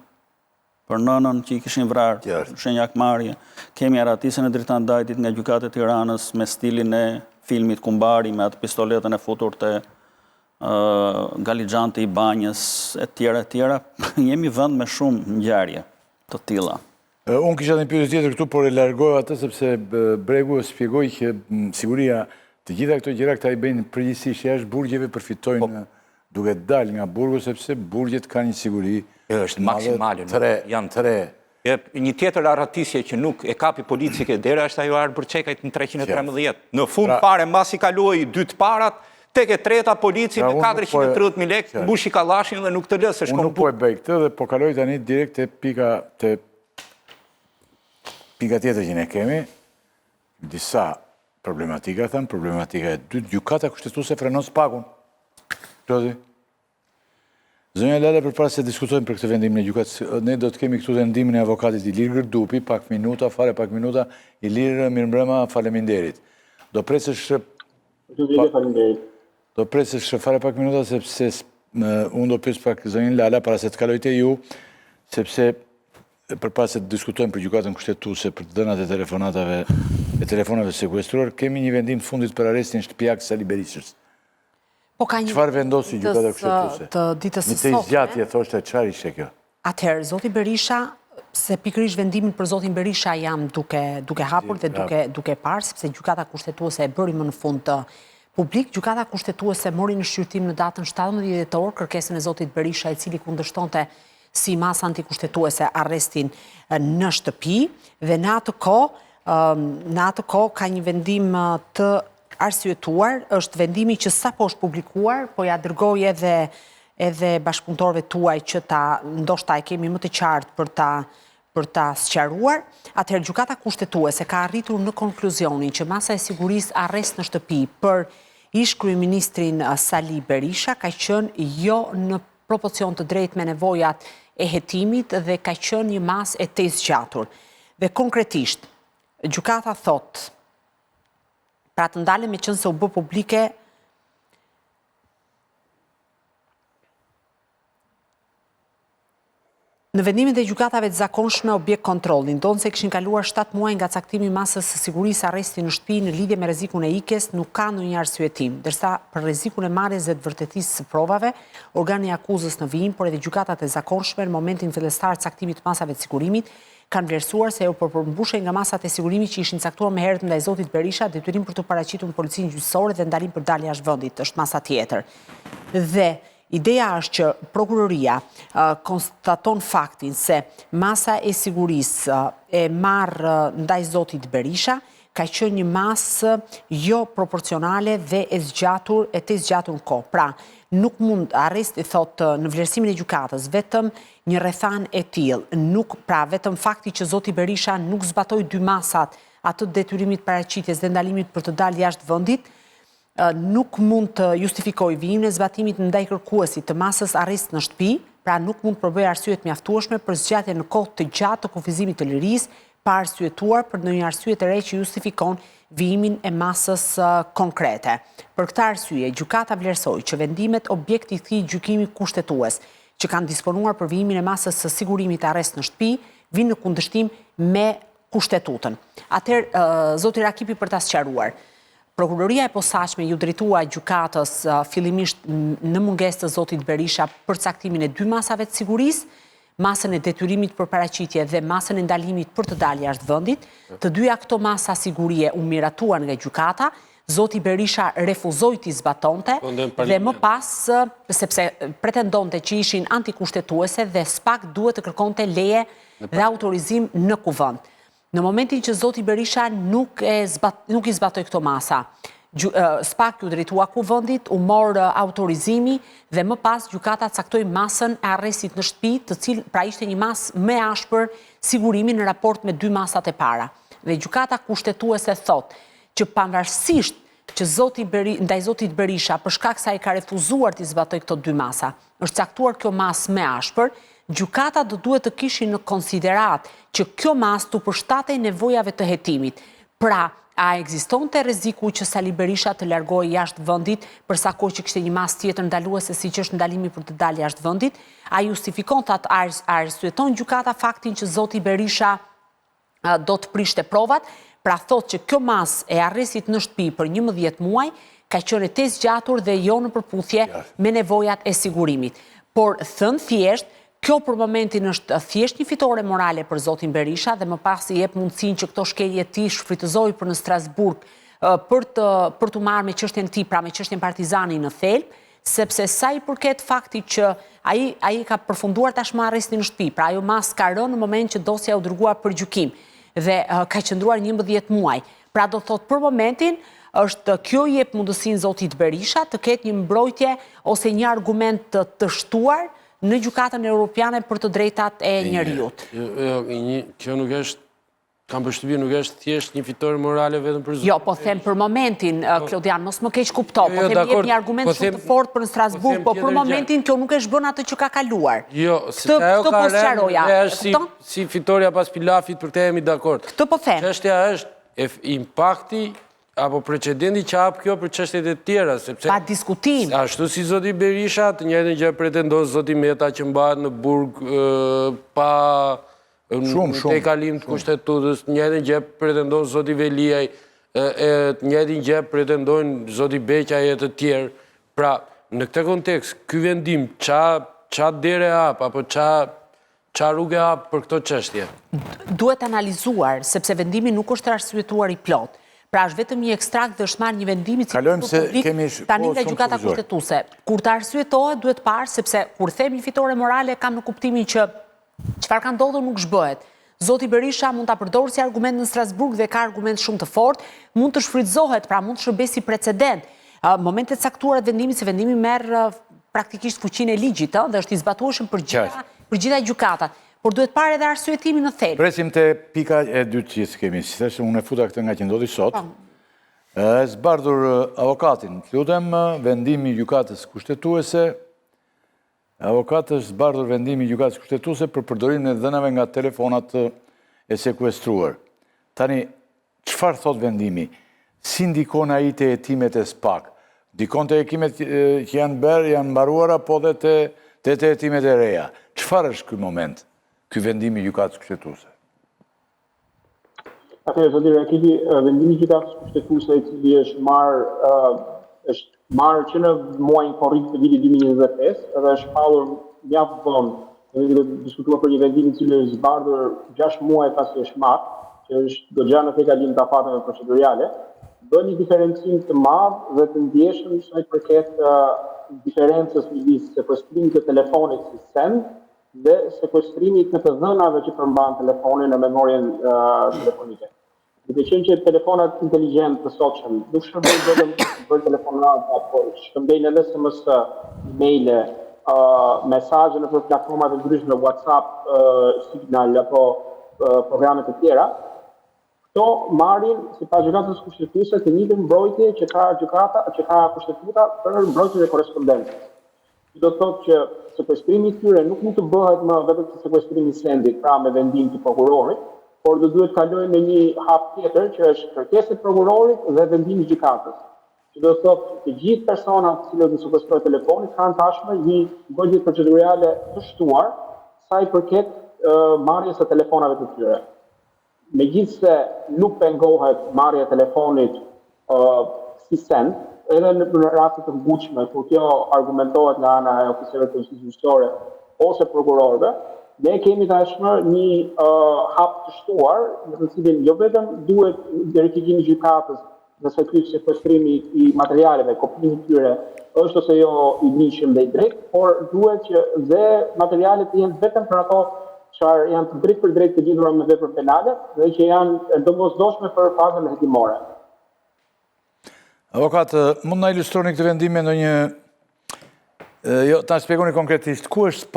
Speaker 4: për nënën që i kishin vrarë, shenjakmarrje. Kemi arratisjen e Dritan Dajtit nga gjykata e Tiranës me stilin e filmit Kumbari, me atë pistoletën e futur te Galixhanti i Banjës, e tjera. Jemi vend me shumë ngjarje të tilla.
Speaker 1: Unë kisha një pyetje tjetër këtu, por e largova atë sepse Bregu shpjegoi që siguria të gjitha këto gjëra këta i bëjnë përgjithsisht jashtë burgjeve, përfitojnë duke dalë nga burgu sepse burgjet kanë një siguri
Speaker 3: është maksimale,
Speaker 1: janë 3.
Speaker 3: Një tjetër arratisje që nuk e kapi policike dera është ajo Arbërçekajt në 313. Në fund fare mbasi kaloi 2 të parat, tek e treta polici me 430.000 lekë mbushi kallashin dhe nuk të lë se shkon.
Speaker 1: Unë nuk po e bëj këtë dhe po kaloj tani direkt te pika tjetër që ne kemi, disa problematika, thëmë, problematika e dytë, gjykata kushtetuese frenon spakun. Qëzi? Zonja Lale, përpara se diskutojmë për këtë vendimin e gjykatës, ne do të kemi këtu vendimin e avokatit Ilir Gërdupi, pak minuta, Ilir mirëmbrëma, faleminderit. Do presësh fare pak minuta, sepse unë do pyes pak zonjën Lala, para se të kaloj te ju, sepse përpara se të diskutojmë për gjykatën kushtetuese për të dhënat e telefonave sekuestruar, kemi një vendim fundit për arrestin shtëpiak Sali Berishës. Çfarë vendosi gjykata kushtetuese?
Speaker 2: Të ditës së
Speaker 1: sotme. Një të zgjatje thoshte çfarë ishte kjo?
Speaker 2: Atëherë, zoti Berisha, se pikërisht vendimin për zotin Berisha jam duke hapur dhe duke parë, sepse gjykata kushtetuese e bëri më në fund të publik. Gjykata kushtetuese mori në shqyrtim në datën 17 dhjetor kërkesën e zotit Berisha, i cili kundërshtonte si masë antikushtetuese arrestin në shtëpi, dhe në atë kohë ka një vendim të arsyetuar, është vendimi që sapo është publikuar, po ja dërgoj edhe bashkëpunëtorëve tuaj që ndoshta e kemi më të qartë për ta sqaruar. Atëherë gjykata kushtetuese ka arritur në konkluzionin që masa e sigurisë arrest në shtëpi për ish kryeministrin Sali Berisha ka qenë jo në proporcion të drejtë me nevojat e hetimit dhe ka qenë një masë e tezgjatur. Dhe konkretisht, gjykata thotë, pra të ndalem me qenë se u bë publike në vendimin e gjykatave të zakonshme objekt kontrolli, ndonë se kishin kaluar 7 muaj nga caktimi i masës së sigurisë arresti në shtëpi në lidhje me rrezikun e ikjes, nuk ka ndonjë arsyetim, ndërsa për rrezikun e marrjes dhe të vërtetësisë së provave, organi i akuzës në vijim, por edhe gjykatat e zakonshme në momentin fillestar të caktimit të masave të sigurimit kanë vlerësuar se ajo përmbushej nga masat e sigurimit që ishin caktuar më herët ndaj zotit Berisha, detyrim për të paraqitur në policinë gjyqësore dhe ndalim për dalje jashtë vendit, është masa tjetër. Dhe ideja është që prokuroria konstaton faktin se masa e sigurisë e marrë ndaj zotit Berisha ka qenë një masë jo proporcionale dhe e zgjatur në kohë. Pra, nuk mund arresti, thotë në vlerësimin e gjykatës, vetëm një rrethan e tillë, pra vetëm fakti që zoti Berisha nuk zbatoi 2 masat, atë detyrimit paraqitjes dhe ndalimit për të dalë jashtë vendit, nuk mund të justifikoj vijimin e zbatimit ndaj kërkuesit të masës arrest në shtëpi, pra nuk mund të përbëjë arsye të mjaftueshme për zgjatje në kohë të gjatë të kufizimit të lirisë, pa arsyetuar për ndonjë arsye të re që justifikon vijimin e masës konkrete. Për këtë arsye, gjykata vlerësoi që vendimet objekt i këtij gjykimi kushtetues që kanë disponuar për vijimin e masës së sigurimit arrest në shtëpi, vinë në kundërshtim me kushtetutën. Atëherë, zoti Rakipi, për ta sqaruar, prokuroria e posaçme ju drejtua gjykatës fillimisht në mungesë të zotit Berisha për caktimin e 2 masave të sigurisë, masën e detyrimit për paraqitje dhe masën e ndalimit për të dalë jashtë vendit. Të dyja këto masa sigurie u miratuan nga gjykata, zoti Berisha refuzoi t'i zbatonte dhe më pas, sepse pretendonte që ishin antikushtetuese dhe SPAK duhet të kërkonte leje dhe autorizim në kuvend. Në momentin që zoti Berisha nuk i zbatoi këto masa, SPAK ju drejtua kuvendit, u morë autorizimi dhe më pas gjykata caktoi masën e arrestit në shtëpi, të cilë pra ishte një masë më e ashpër sigurimi në raport me 2 masat e para. Dhe gjykata kushtetuese thotë që pavarësisht që ndaj zotit Berisha për shkak se ai ka refuzuar të zbatoj këto 2 masa, është caktuar kjo masë më e ashpër, gjykata do duhet të kishin në konsiderat që kjo masë të përshtatej nevojave të hetimit. Pra, a ekzistonte rreziku që Sali Berisha të largohej jashtë vendit përsa kohë që kishte një masë tjetër ndaluese siç është ndalimi për të dalë jashtë vendit? A justifikon të arsyeton gjykata faktin që zoti Berisha do të prishte provat? Pra thotë që kjo masë e arrestit në shtëpi për 11 muaj ka qenë e tezgjatur dhe jo në përputhje me nevojat e sigurimit. Por thënë thjesht, kjo për momentin është thjesht një fitore morale për zotin Berisha dhe më pas i jep mundësinë që këto shkelje ti shfrytëzoj për në Strasburg për të marrë me çështjen e tij, pra me çështjen Partizani në thelb, sepse sa i përket faktit që ai ka përfunduar tashmë arrestin në shtëpi, pra ajo mas ka rënë në moment që dosja u dërguar për gjykim dhe ka qëndruar 11 muaj. Pra do thotë për momentin është kjo i jep mundësinë zotit Berisha të ketë një mbrojtje ose një argument të shtuar në gjykatën europiane për të drejtat e njerëzit.
Speaker 5: Kjo nuk është, kam përshtypjen, nuk është thjesht një fitore morale vetëm për zotin.
Speaker 2: Jo, po them për momentin, Klodian, mos më keq kupto, po them jep një argument shumë të fortë për në Strasburg, po për momentin kjo nuk është bën atë që ka kaluar.
Speaker 5: Jo, se ajo ka rënë, është si fitoria pas pilafit, për të jemi dakord.
Speaker 2: Këtë po them.
Speaker 5: Çështja është impakti apo precedenti që hap kjo për çështjet e tjera, sepse
Speaker 2: pa diskutim.
Speaker 5: Ashtu si zoti Berisha, të njëjtën gjë pretendon zoti Meta që mbahet në burg pa te kalim të kushtetutës, të njëjtën gjë pretendon zoti Veliaj, të njëjtën gjë pretendojnë zoti Beqaj e të tjerë. Pra, në këtë kontekst, ky vendim ça dere hap apo ça Qa rrugë e hap për këto çështje?
Speaker 2: Duhet analizuar, sepse vendimi nuk është arsyetuar i plot. Pra është vetëm një ekstrakt dhe është marrë një vendimi
Speaker 1: Kalojmë se kemi
Speaker 2: tani nga gjykata kushtetuese. Kur të arsyetohet, duhet parë, sepse kur them një fitore morale, kam në kuptimin që çfarë ka ndodhur nuk zhbëhet. Zoti Berisha mund ta përdorë si argument në Strasburg dhe ka argument shumë të fortë, mund të shfrytëzohet, pra mund të shërbejë si precedent. Momentet caktuara të vendimit, se vendimi merr praktikisht fuqinë e ligjit, dhe është i zbatueshëm për gjitha gjykatat. Por duhet parë edhe arsyetimin në thelb.
Speaker 1: Presim të pika e dytë që kemi, si theshë, unë e futa këtë nga që ndodhi sot. E zbardhur avokatin, të lutem vendimi gjykatës kushtetuese, avokatës zbardhur vendimi gjykatës kushtetuese për përdorimin e dhënave nga telefonat e sekuestruar. Tani, çfarë thot vendimi? Si ndikon ai te hetimet e SPAK? Ndikon te hetimet që janë mbaruara, po dhe te hetimet e reja. Çfarë është ky moment? Ky vendimi gjykatës kushtetuese?
Speaker 6: Atëherë, zoti Rakiti, vendimi i gjykatës kushtetuese i cili është marrë që në muajin korrik të vitit 2025 dhe është shpallur mjaft vonë. Ne do të diskutuar për një vendim i cili është zbardhur 6 muaj pasi është marrë, që është goxha në tekalim të afateve procedurale, bën një diferencim të madh dhe të ndjeshëm sa i përket diferencës midis sekuestrimit të telefonit si send dhe sekuestrimit në të dhënave që përmban telefonin në memorien telefonike. Duke qenë që telefonat inteligjent të sotshëm nuk shërbejnë vetëm për telefonata, por shërbejnë edhe SMS, e-maile, mesazhe nëpër platforma të ndryshme, WhatsApp, Signal apo programe të tjera. Këto marrin sipas gjykatës kushtetuese të njëjtën mbrojtje që ka kushtetuta për mbrojtjen e korrespondencës. Do të thotë që sekuestrimi i tyre nuk mund të bëhet më vetëm si sekuestrimi i sendit, pra me vendim të prokurorit, por do duhet kalojnë në një hap tjetër që është kërkesa e prokurorit dhe vendimi i gjykatës. Që do të thotë të gjithë personat të cilët i sekuestrojnë telefonit kanë tashmë një gojje procedurale të shtuar sa i përket marrjes së telefonave të tyre. Megjithse nuk pengohet marrja e telefonit si send, edhe në raste të mbushme, kur kjo argumentohet nga ana e oficerëve të policisë gjyqësore ose prokurorëve, ne kemi tashmë një hap të shtuar, në të cilin jo vetëm duhet verifikimi i gjykatës nëse ky sekuestrimi i materialeve, kopimi i tyre është ose jo i lishëm dhe i drejtë, por duhet që dhe materialet të jenë vetëm për ato çfarë janë të drejtë për drejtë të lidhura me vepra penale dhe që janë domosdoshme për fazën hetimore.
Speaker 1: Avokat, mund na ilustroni këtë vendime në një... Jo, ta shpjegoni konkretisht, kur është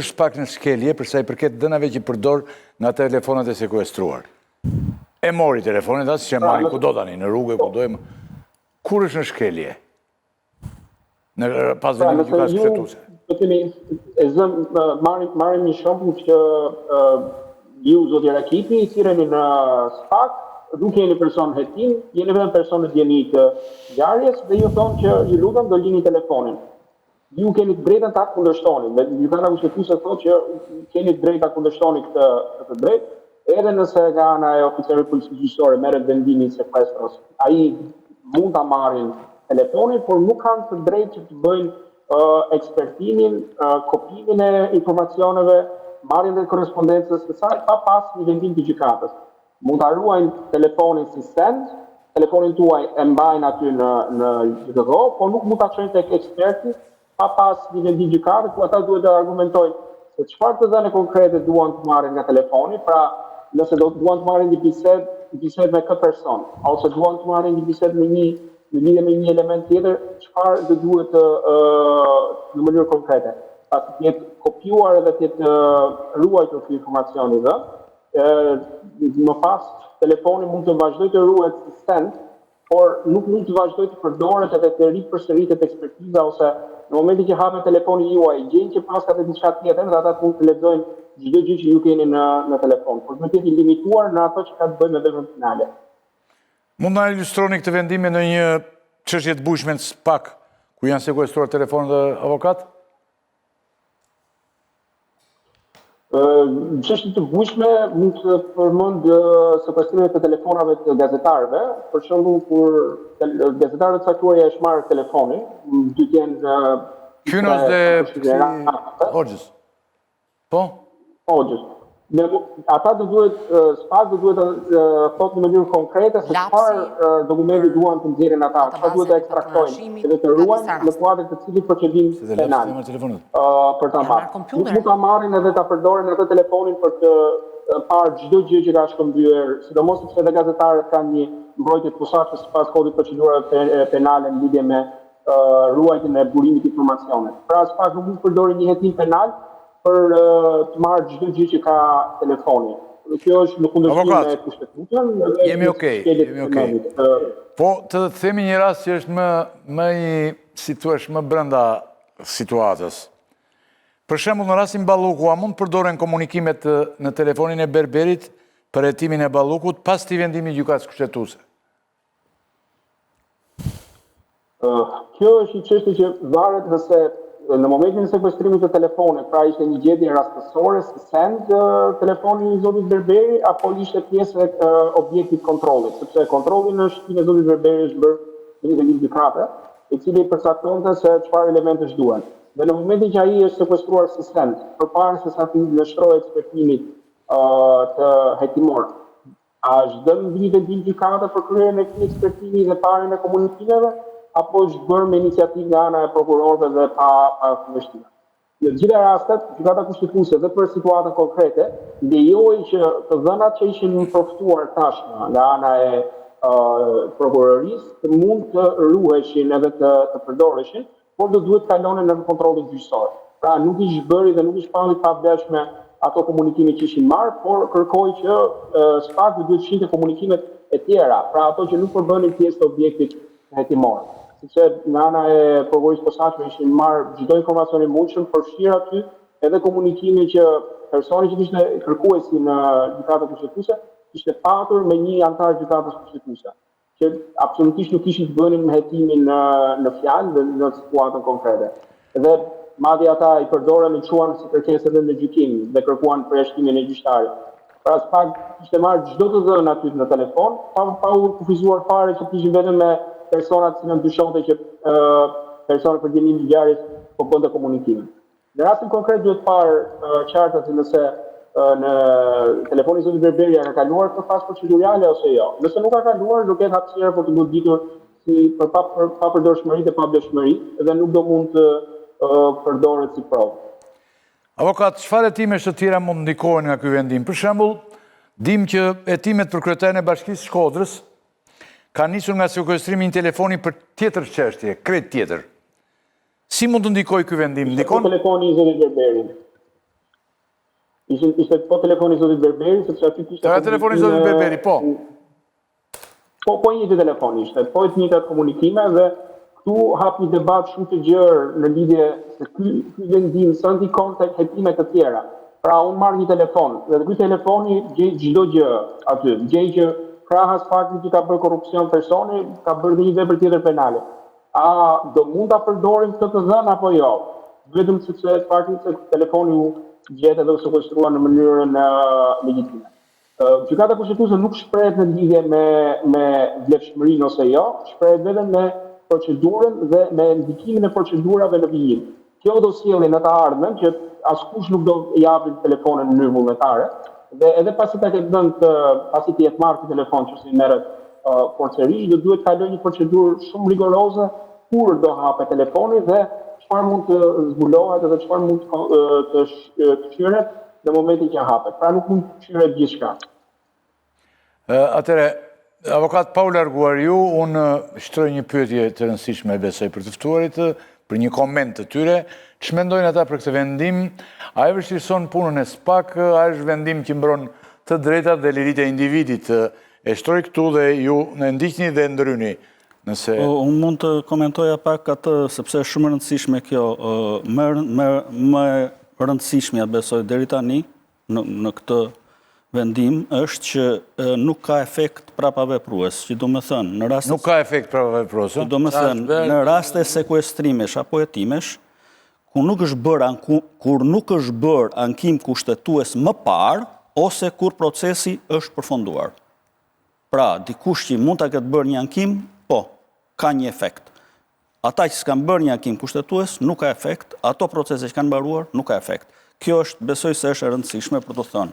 Speaker 1: SPAK në shkelje përsa i përket dënave që përdor nga telefonat e sekuestruar? E mori telefonin, si që e marrin kudo tani, në rrugë, kudo e... Kur është në shkelje? Pas vendimit gjykatës kushtetuese?
Speaker 6: Marrim një shembull që ju, zoti Rakiti, i thirreni në SPAK, nuk jeni person hetim, jeni vetëm person të jeni të ngjarjes dhe ju thonë që ju lutem do lini telefonin. Ju keni të drejtën ta kundërshtoni. Gjykata kushtetuese thotë që keni të drejtë ta kundërshtoni këtë drejtë, edhe nëse nga ana e oficerëve të policisë gjyqësore merret vendimi i sekuestros. Ai mund ta marrin telefonin, por nuk kanë të drejtë që të bëjnë ekspertimin, kopimin e informacioneve, marrjen e korrespondencës së saj pa pas një vendim të gjykatës. Mund ta ruajnë telefonin si send, telefonin tuaj e mbajnë aty në GDO, por nuk mund ta çojnë tek eksperti pa pas një vendim gjykatës, ku ata duhet të argumentojnë se çfarë të dhënë konkrete duan të marrin nga telefoni, pra nëse duan të marrin një bisedë me këtë person, ose duan të marrin një bisedë në lidhje me një element tjetër, çfarë do duhet në mënyrë konkrete. Pasi të jetë kopjuar edhe të jetë ruajtur ky informacioni dhe më pas telefoni mund të vazhdoj të ruhet si send, por nuk mund të vazhdoj të përdoret edhe të ripërsëritet ekspertiza ose në momentin që hapet telefoni juaj, gjejnë që pas ka të diçka tjetër dhe ata mund të lexojnë çdo gjë që ju keni në telefon, por duhet të jetë i limituar në ato që ka të bëjë me veprën penale.
Speaker 1: Mund na ilustroni këtë vendime në një çështje të bujshme në SPAK, ku janë sekuestruar telefonat e avokat?
Speaker 6: Çështje të bujshme mund të përmend sekuestrimet të telefonave të gazetarëve, për shembull kur gazetarët caktuar ja shmarr telefonin, dy të jenë
Speaker 1: Kynos dhe Hoxhës. Po?
Speaker 6: Hoxhës. Ata do duhet, SPAK do duhet thotë në mënyrë konkrete se çfarë dokumenti duan të nxjerrin ata, çfarë duhet të ekstraktojnë edhe të ruajnë në kuadër të cilit procedim penal. Për ta marrë. Nuk mund ta marrin edhe ta përdorin atë telefonin për të parë çdo gjë që ka shkëmbyer, sidomos sepse edhe gazetarët kanë një mbrojtje të posaçme sipas kodit procedurave penale në lidhje me ruajtjen e burimit të informacionit. Pra SPAK nuk mund të përdorë një hetim penal për të marrë çdo gjë që ka telefoni. Kjo është në kundërshtim me kushtetutën.
Speaker 1: Jemi okej. Po të themi një rast që është më si thua, më brenda situatës. Për shembull, në rastin Balluku, a mund të përdoren komunikimet në telefonin e Berberit për hetimin e Ballukut pas këtij vendimi gjykatës kushtetuese?
Speaker 6: Kjo është një çështje që varet nëse në momentin e sekuestrimit të telefonit, pra ishte një gjendje rastësore se send telefoni i zotit Berberi apo ishte pjesë e objektit kontrollit, sepse kontrolli në shtëpinë e zotit Berberi është bërë në një vendim gjykate, i cili përcaktonte se çfarë elementesh duhen. Dhe në momentin që ai është sekuestruar si send, përpara se sa të nështrohet ekspertimit të hetimor, a është dhënë një vendim gjykate për kryerjen e këtij ekspertimi dhe parjen e komunikimeve, apo është bërë me iniciativë nga ana e prokurorëve dhe pa kundërshtim. Në të gjitha rastet, gjykata kushtetuese dhe për situatën konkrete, lejoi që të dhënat që ishin përftuar tashmë nga ana e prokurorisë të mund të ruheshin edhe të përdoreshin, por do duhet kalonin në kontrollin gjyqësor. Pra nuk ishte bërë dhe nuk ishte palli pa vlefshme ato komunikime që ishin marrë, por kërkoi që SPAK duhet të shinte komunikimet e tjera, pra ato që nuk përbënin pjesë të objektit hetimor. Sepse nga ana e prokurorisë posaçme ishin marrë çdo informacion i mundshëm, përfshirë aty edhe komunikime që personi që ishte kërkuesi në gjykatën kushtetuese ishte patur me një antar gjykatës kushtetuese, që absolutisht nuk kishin të bënin me hetimin në fjalë dhe në situatën konkrete. Dhe madje ata i përdorën i çuan si kërkesë edhe në gjykim dhe kërkuan përjashtimin e gjyqtarit. Pra SPAK ishte marrë çdo të dhënë aty në telefon, pa u kufizuar fare që ishin vetëm me personat që dyshonte që personat për djelimin e ngjarjes po bënte komunikimin. Në rastin konkret duhet parë qartë se nëse në telefonin e zotit Berberi ka kaluar për fazë procedurale ose jo. Nëse nuk ka kaluar, nuk ketë hapësirë për të goditur si për papërdorshmëri dhe pavlefshmëri dhe nuk do mund të përdoret si provë.
Speaker 1: Avokat, çfarë hetimesh të tjera mund ndikohen nga ky vendim? Për shembull, dim që hetimet për kryetarin e Bashkisë Shkodrës ka nisur nga sekuestrimi një telefoni për tjetër çështje, krejt tjetër. Si mund të ndikojë ky vendim?
Speaker 6: Ndikon telefoni i zotit Berberi. Ishte po telefoni i zotit Berberi, sepse aty kishte
Speaker 1: telefoni i zotit Berberi, po.
Speaker 6: Po një telefon ishte, po të njëjtat komunikime dhe këtu hap një debat shumë të gjerë në lidhje se ky vendim sa ndikon tek hetimet të tjera. Pra unë marr një telefon dhe ky telefoni gjej çdo gjë aty, gjej që krahas faktit që ka bërë korrupsion personi, ka bërë dhe një vepër tjetër penale. A do mund ta përdorim këtë të dhënë apo jo? Vetëm sepse fakti se telefoni u gjetë edhe u sekuestruar në mënyrën legjitime. Gjykata kushtetuese nuk shprehet në lidhje me vlefshmërinë ose jo, shprehet vetëm me procedurën dhe me ndikimin e procedurave në vijim. Kjo do sjellë në të ardhmen që askush nuk do japë telefonin në mënyrë vullnetare. Dhe edhe pasi ta ketë dhënë pasi të jetë marrë telefon që si merret forcerisht, do duhet kaloj një procedurë shumë rigoroze kur do hapet telefoni dhe çfarë mund të zbulohet edhe çfarë mund të shqyret në momentin që hapet. Pra nuk mund të shqyret gjithçka.
Speaker 1: Atëre, avokat pa u larguar ju, unë shtroj një pyetje të rëndësishme besoj për të ftuarit, për një koment të tyre. Ç'mendojnë ata për këtë vendim? A e vështirëson punën e SPAK? A është vendim që mbron të drejtat dhe liritë e individit? E shtroj këtu dhe ju në ndiqni dhe ndryni.
Speaker 4: Unë mund të komentoja pak atë, sepse është shumë rëndësishme kjo. Më rëndësishmja besoj deri tani në këtë vendim është që nuk ka efekt prapaveprues, që do më thënë në raste...
Speaker 1: Nuk ka efekt prapaveprues,
Speaker 4: do më thënë në raste sekuestrimesh apo hetimesh, kur nuk është bërë ankim kushtetues më parë, ose kur procesi është përfunduar. Pra, dikush që mund të ketë bërë një ankim, po, ka një efekt. Ata që s'kanë bërë një ankim kushtetues, nuk ka efekt, ato procese që kanë mbaruar, nuk ka efekt. Kjo është, besoj se është e rëndësishme për të thënë.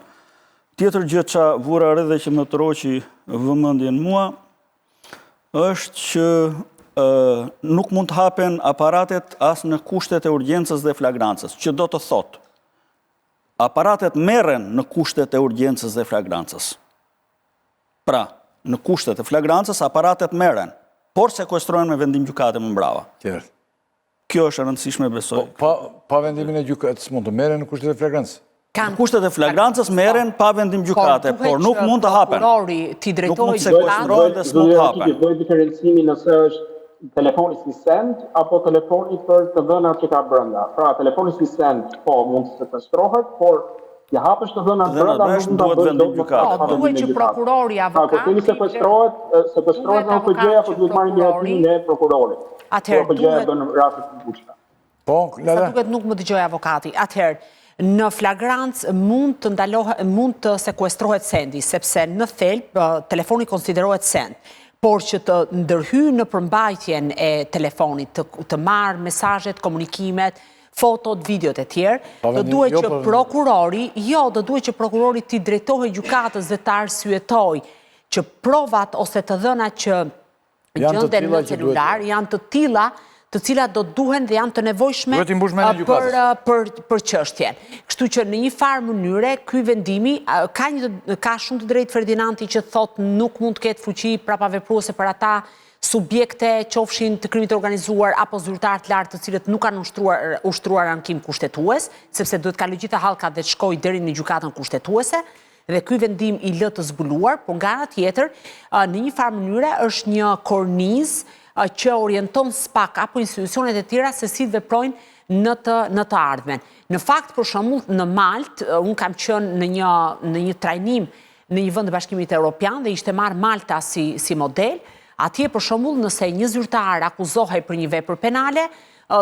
Speaker 4: Tjetër gjë që vura re dhe që më të roqi vëmendjen mua, është që nuk mund të hapen aparatet as në kushtet e urgjencës dhe flagrancës, që do të thotë, aparatet merren në kushtet e urgjencës dhe flagrancës. Pra, në kushtet e flagrancës, aparatet merren, por sekuestrohen me vendim gjykate më mbrava.
Speaker 1: Qartë.
Speaker 4: Kjo është e rëndësishme, besoj.
Speaker 1: Pa vendimin e gjykatës mund të merren në kushtet e flagrancës?
Speaker 4: Në kushtet e flagrancës merren pa vendim gjykate, por nuk mund të hapen. Nuk mund të sekuestrohen dhe s'mund të hapen.
Speaker 6: Do diferencimi nëse është telefoni si send apo telefoni për të dhënat që ka brenda. Pra, telefoni si send po mund të sekuestrohet, por ja hapësh të dhënat brenda nuk mund ta bëjë
Speaker 2: gjykata. Duhet që prokurori avokati
Speaker 6: keni sekuestrohet në OPG apo duhet marrë miratimin e prokurorit.
Speaker 2: Atëherë
Speaker 6: duhet në rastet të buçta.
Speaker 1: Po, Lada.
Speaker 2: Sa duket nuk më dëgjoj avokati. Atëherë, në flagrancë mund të sekuestrohet sendi, sepse në thelb telefoni konsiderohet send. Por që të ndërhyjë në përmbajtjen e telefonit, të marrë mesazhet, komunikimet, fotot, videot e tjerë, do duhet që prokurori t'i drejtohej gjykatës dhe të arsyetoj që provat ose të dhënat që gjenden në celular janë të tilla të cilat do duhen dhe janë të nevojshme për çështjen. Kështu që në një farë mënyre, ky vendimi ka shumë të drejtë Ferdinandi që thotë nuk mund të ketë fuqi prapavepruese për ata subjekte, qofshin të krimit organizuar apo zyrtar të lartë të cilët nuk kanë ushtruar ankim kushtetues, sepse duhet kalojë gjitha hallkat dhe të shkojë deri në gjykatën kushtetuese, dhe ky vendim i lë të zbuluar, por nga ana tjetër, në një farë mënyre është një kornizë që orienton SPAK apo institucionet e tjera se si veprojnë në të ardhmen. Në fakt, për shembull, në Maltë, unë kam qenë në një trajnim në një vend të Bashkimit Evropian dhe ishte marrë Malta si model. Atje, për shembull, nëse një zyrtar akuzohej për një vepër penale,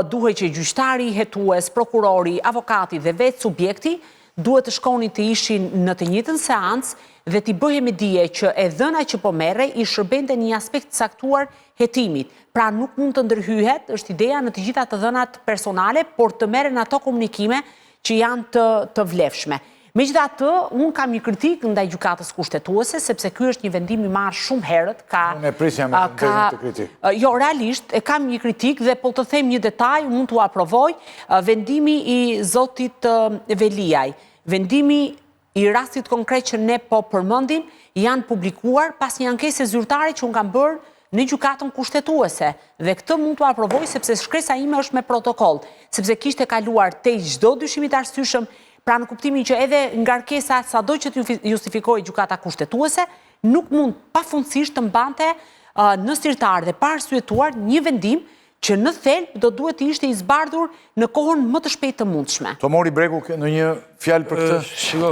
Speaker 2: duhet që gjyqtari, hetues, prokurori, avokati dhe vetë subjekti duhet të shkonin të ishin në të njëjtën seancë dhe t'i bëhej me dije që e dhëna që po merrej i shërbente një aspekt caktuar hetimit. Pra nuk mund të ndërhyhet, është ideja në të gjitha të dhënat personale, por të merren ato komunikime që janë të vlefshme. Megjithatë, unë kam një kritik ndaj gjykatës kushtetuese, sepse ky është një vendim i marrë shumë herët.
Speaker 1: Unë e prisja me të kritik.
Speaker 2: Jo, realisht, e kam një kritik dhe po të them një detaj, mund t'u aprovoj, vendimi i zotit Veliaj. Vendimi i rastit konkret që ne po përmendim janë publikuar pas një ankese zyrtare që unë kam bërë në gjykatën kushtetuese. Dhe këtë mund t'u aprovoj sepse shkresa ime është me protokoll, sepse kishte kaluar te çdo dyshimit arsyeshëm, pra në kuptimin që edhe ngarkesa sado që të justifikojë gjykata kushtetuese, nuk mund pafundësisht të mbante në sirtar dhe pa arsyetuar një vendim që në thelb do duhet të ishte i zbardhur në kohën më të shpejtë të mundshme.
Speaker 1: To mori Bregu në një fjalë për këtë?
Speaker 5: Shiko,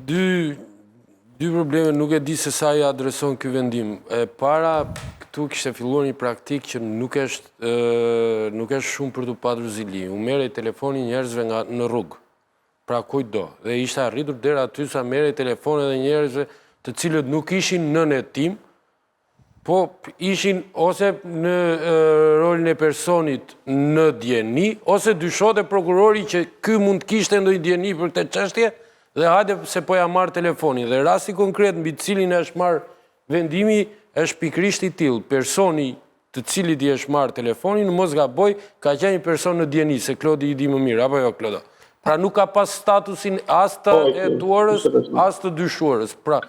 Speaker 5: dy probleme nuk e di se sa i adreson ky vendim. E para, këtu kishte filluar një praktik që nuk është shumë për të patur zili. U merrej telefoni njerëzve në rrugë, pra kujtdo. Dhe ishte arritur deri aty sa merrej telefone dhe njerëzve të cilët nuk ishin në hetim, po ishin ose në rolin e personit në djeni, ose dyshote prokurori që ky mund kishte ndonjë djeni për këtë çështje, dhe hajde se po ja marr telefonin. Dhe rasti konkret mbi cilin është marr vendimi është pikërisht i tillë. Personi të cilit i është marr telefonin, në mos gaboj, ka qenë një person në djeni, se Klodi i di më mirë, apo jo Klodo? Pra nuk ka pas statusin as të hetuarës, as të dyshuarës. Pra,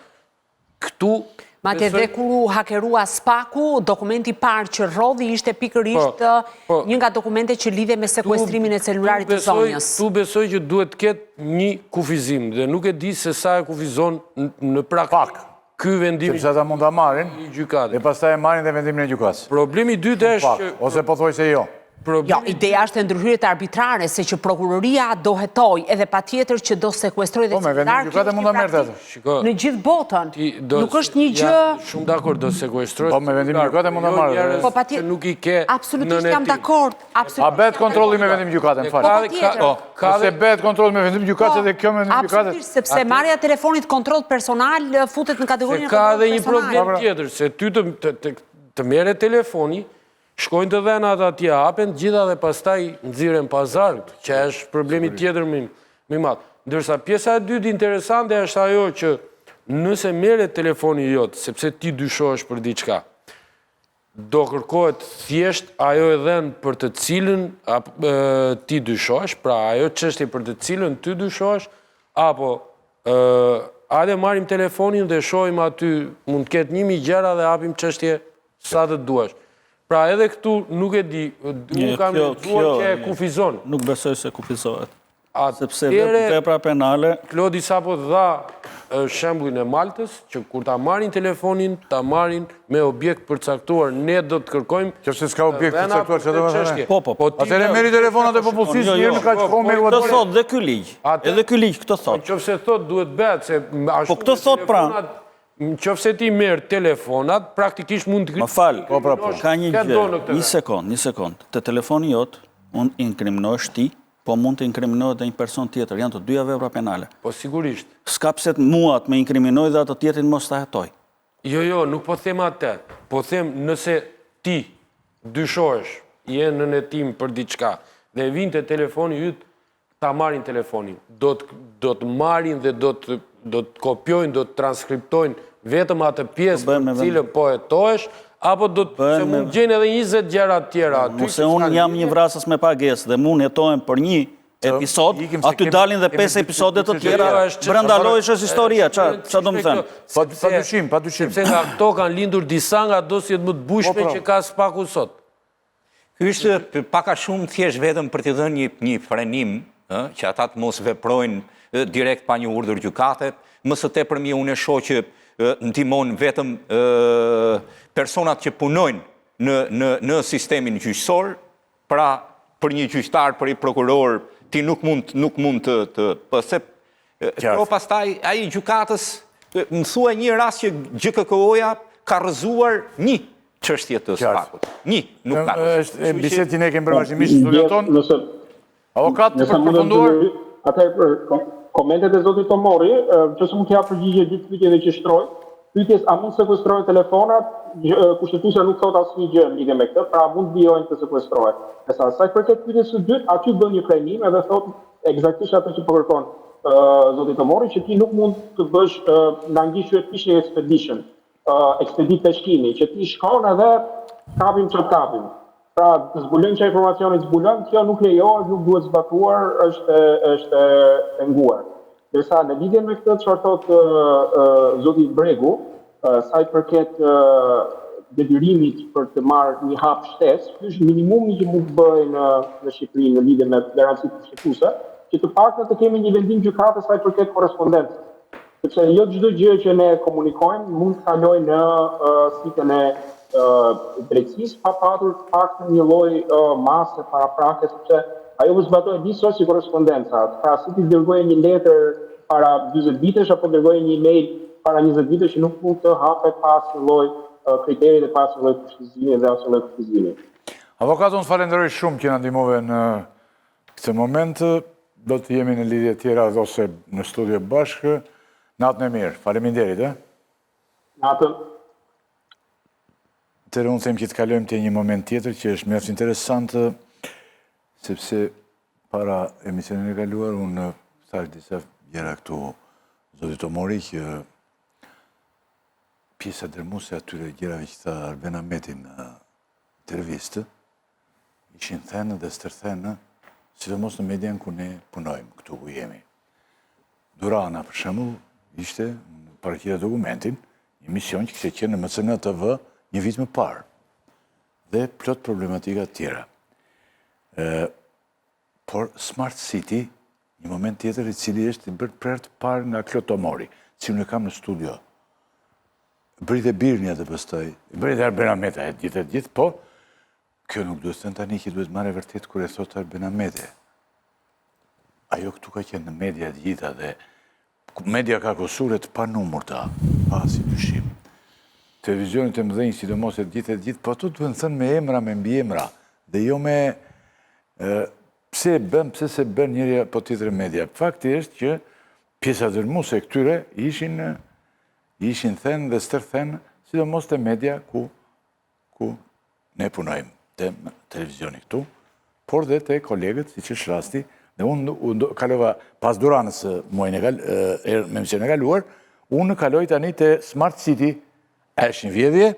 Speaker 5: këtu
Speaker 2: Madje dhe kur u hakerua SPAK-u, dokumenti parë që rrodhi ishte pikërisht një nga dokumente që lidhe me sekuestrimin e celularit të zonjës.
Speaker 5: Tu besoj që duhet ketë një kufizim dhe nuk e di se sa e kufizon në praktik. Ky vendim
Speaker 1: sepse ata mund ta marrin
Speaker 5: gjykatës.
Speaker 1: Dhe pastaj e marrin dhe vendimin e gjykatës.
Speaker 5: Problemi i dytë është që
Speaker 1: ose po thoj se jo.
Speaker 2: Jo, ideja është ndërhyrjet arbitrare, se që prokuroria do hetoj edhe patjetër që do sekuestroj dhe celular, në gjithë botën. Nuk është një gjë...
Speaker 5: Shumë dakord, do sekuestroj...
Speaker 1: Po me vendim gjykate mund ta marrë.
Speaker 2: Po patjetër, absolutisht jam dakord.
Speaker 1: A bëhet kontrolli me vendim gjykate, më fal. Ose bëhet kontrolli me vendim gjykate dhe kjo me vendim gjykate?
Speaker 2: Absolutisht, sepse marrja e telefonit kontroll personal futet në kategorinë e kontrollit personal.
Speaker 5: Ka dhe një problem tjetër, se ty të merre telefoni, shkojnë të dhenat atje, hapen gjitha dhe pastaj nxiren pazar, që është problemi tjetër më i madh. Ndërsa pjesa e dytë interesante është ajo që nëse merret telefoni jot, sepse ti dyshohesh për diçka, do kërkohet thjesht ajo e dhënë për të cilën ti dyshohesh, pra ajo çështje për të cilën ty dyshohesh, apo hajde marrim telefonin dhe shohim aty, mund të ketë 1000 gjëra dhe hapim çështje sa të duash. Pra edhe këtu nuk e di, unë kam lexuar që e kufizon.
Speaker 4: Nuk besoj se kufizohet. Sepse
Speaker 5: Atëhere,
Speaker 4: vepra penale...
Speaker 5: Klodi sapo dha shembullin e Maltës, që kur ta marrin telefonin, ta marrin me objekt përcaktuar, ne do të kërkojmë...
Speaker 1: Qëse s'ka objekt përcaktuar, që do të thënë?
Speaker 4: Po.
Speaker 1: Atëherë merri telefonat e popullsisë, mirë nuk ka që po me
Speaker 4: Këtë thot dhe ky ligj. Edhe ky ligj këtë thot.
Speaker 5: Nëse thot duhet bëhet se
Speaker 4: Po këtë thot pra.
Speaker 5: Nëse ti merr telefonat, praktikisht mund të...
Speaker 4: Më fal, ka një gjë, një sekond. Te telefoni jot, unë inkriminohesh ti, po mund të inkriminohet dhe një person tjetër. Janë të dyja vepra penale.
Speaker 5: Po sigurisht.
Speaker 4: S'ka pse mua të me inkriminoj dhe atë tjetrin mos ta hetoj.
Speaker 5: Jo, nuk po them atë. Po them nëse ti dyshohesh, je në netim për diçka, dhe vinte telefoni yt, ta marrin telefonin. Do të marrin dhe do të kopjojnë, do të transkriptojnë vetëm atë pjesë për cilën po hetohesh, apo do të se mund gjenë edhe 20 gjëra të tjera.
Speaker 4: Nëse unë jam një vrasës me pagesë dhe mund jetohem për një episod, aty dalin dhe 5 episodet të tjera, brenda lojshës historia, qa do më thënë?
Speaker 1: Pa dyshim.
Speaker 5: Sepse nga këto kanë lindur disa nga dosjet më të bushme që ka spaku sot.
Speaker 3: Ky është paka shumë thjesht vetëm për t'i dhënë një frenim, që ata të mos veprojnë direkt pa një urdhër gjykate, më së tepërmi unë e shoh që ndihmon vetëm personat që punojnë në sistemin gjyqësor, pra për një gjyqtar, për një prokuror, ti nuk mund të pëse, pro pastaj ai gjykatës më thua një rast që GKK-ja ka rrëzuar një çështje të spakut. Një, nuk ka.
Speaker 1: Është bisedin e kemi përvazhdimisht në studion ton. Avokat për përfunduar.
Speaker 6: Atëherë komentet e zotit Tomori, që se mund t'ja përgjigje gjithë pyetjeve që shtroj, pyetjes a mund sekuestrojnë telefonat, kushtetuesja nuk thot asnjë gjë lidhje me këtë, pra mund bijojnë të sekuestrohen. Sa i përket pyetjes së dytë, aty bën një prenim edhe thot ekzaktisht atë që po kërkon zoti Tomori, që ti nuk mund të bësh nga ngjyshje fishing expedition, ekspedit peshkimi, që ti shkon edhe kapim çfarë kapim. Pra, të zbulojnë që informacionit zbulon, kjo nuk lejohet, nuk duhet zbatuar, është penguar. Dërsa në lidhje me këtë çfarë thot zoti Bregu, sa i përket detyrimit për të marrë një hap shtesë, ky është minimumi që mund të bëjë në Shqipëri në lidhje me garancitë kushtetuese, që të paktën të kemi një vendim gjykate sa i përket korrespondencës. Sepse jo çdo gjë që ne komunikojmë mund të kalojë në sitën e drejtësisë pa patur të paktën një lloj mase paraprake, sepse ajo mos zbatohet gjithsesi si korrespondenca. Pra si ti dërgoje një letër para 40 vitesh apo dërgoje një email para 20 vitesh që nuk mund të hapet pas një lloj kriteri dhe pas një lloj kushtizimi dhe as një lloj kufizimi.
Speaker 1: Avokat, unë falenderoj shumë që na ndihmove në këtë moment. Do të jemi në lidhje tjera ose në studio bashkë. Natën e mirë. Faleminderit,
Speaker 6: Natën.
Speaker 1: Tërë unë them që të kalojmë të një moment tjetër që është mjaft interesant, sepse para emisionin e kaluar unë thash disa gjëra këtu zoti Tomori që pjesa dërmuese atyre gjërave që tha Arben Ahmeti në intervistë ishin thënë dhe stërthënë, sidomos në median ku ne punojmë, këtu ku jemi. Durana, për shembull, ishte në paraqitje dokumentin, një mision që kishte qenë në MCN TV një vit më parë, dhe plot problematika tjera. Por Smart City, një moment tjetër i cili është bërë prerë të parë nga Klod Tomori, që unë e kam në studio. Bëri dhe Birnia dhe pastaj, bëri dhe Arben Ahmeta e gjithë, po, kjo nuk duhet të thënë tani që duhet marrë e vërtet kur e thot Arben Ahmeti. Ajo këtu ka qenë në media të gjitha dhe media ka kosure të pa numërta, pa si dyshim. Televizionit e mëdhenj, sidomos e gjithë, po ato duhet thënë me emra, me mbi emra, dhe jo me pse se bën njëri po tjetër media. Fakti është që pjesa dërmuese e këtyre ishin thënë dhe stërthënë, sidomos te media ku ne punojmë, te televizioni këtu, por dhe te kolegët, siç është rasti, Dhe unë kalova pas Duranës me misionin e kaluar, unë kaloj tani të Smart City, është një vjedhje,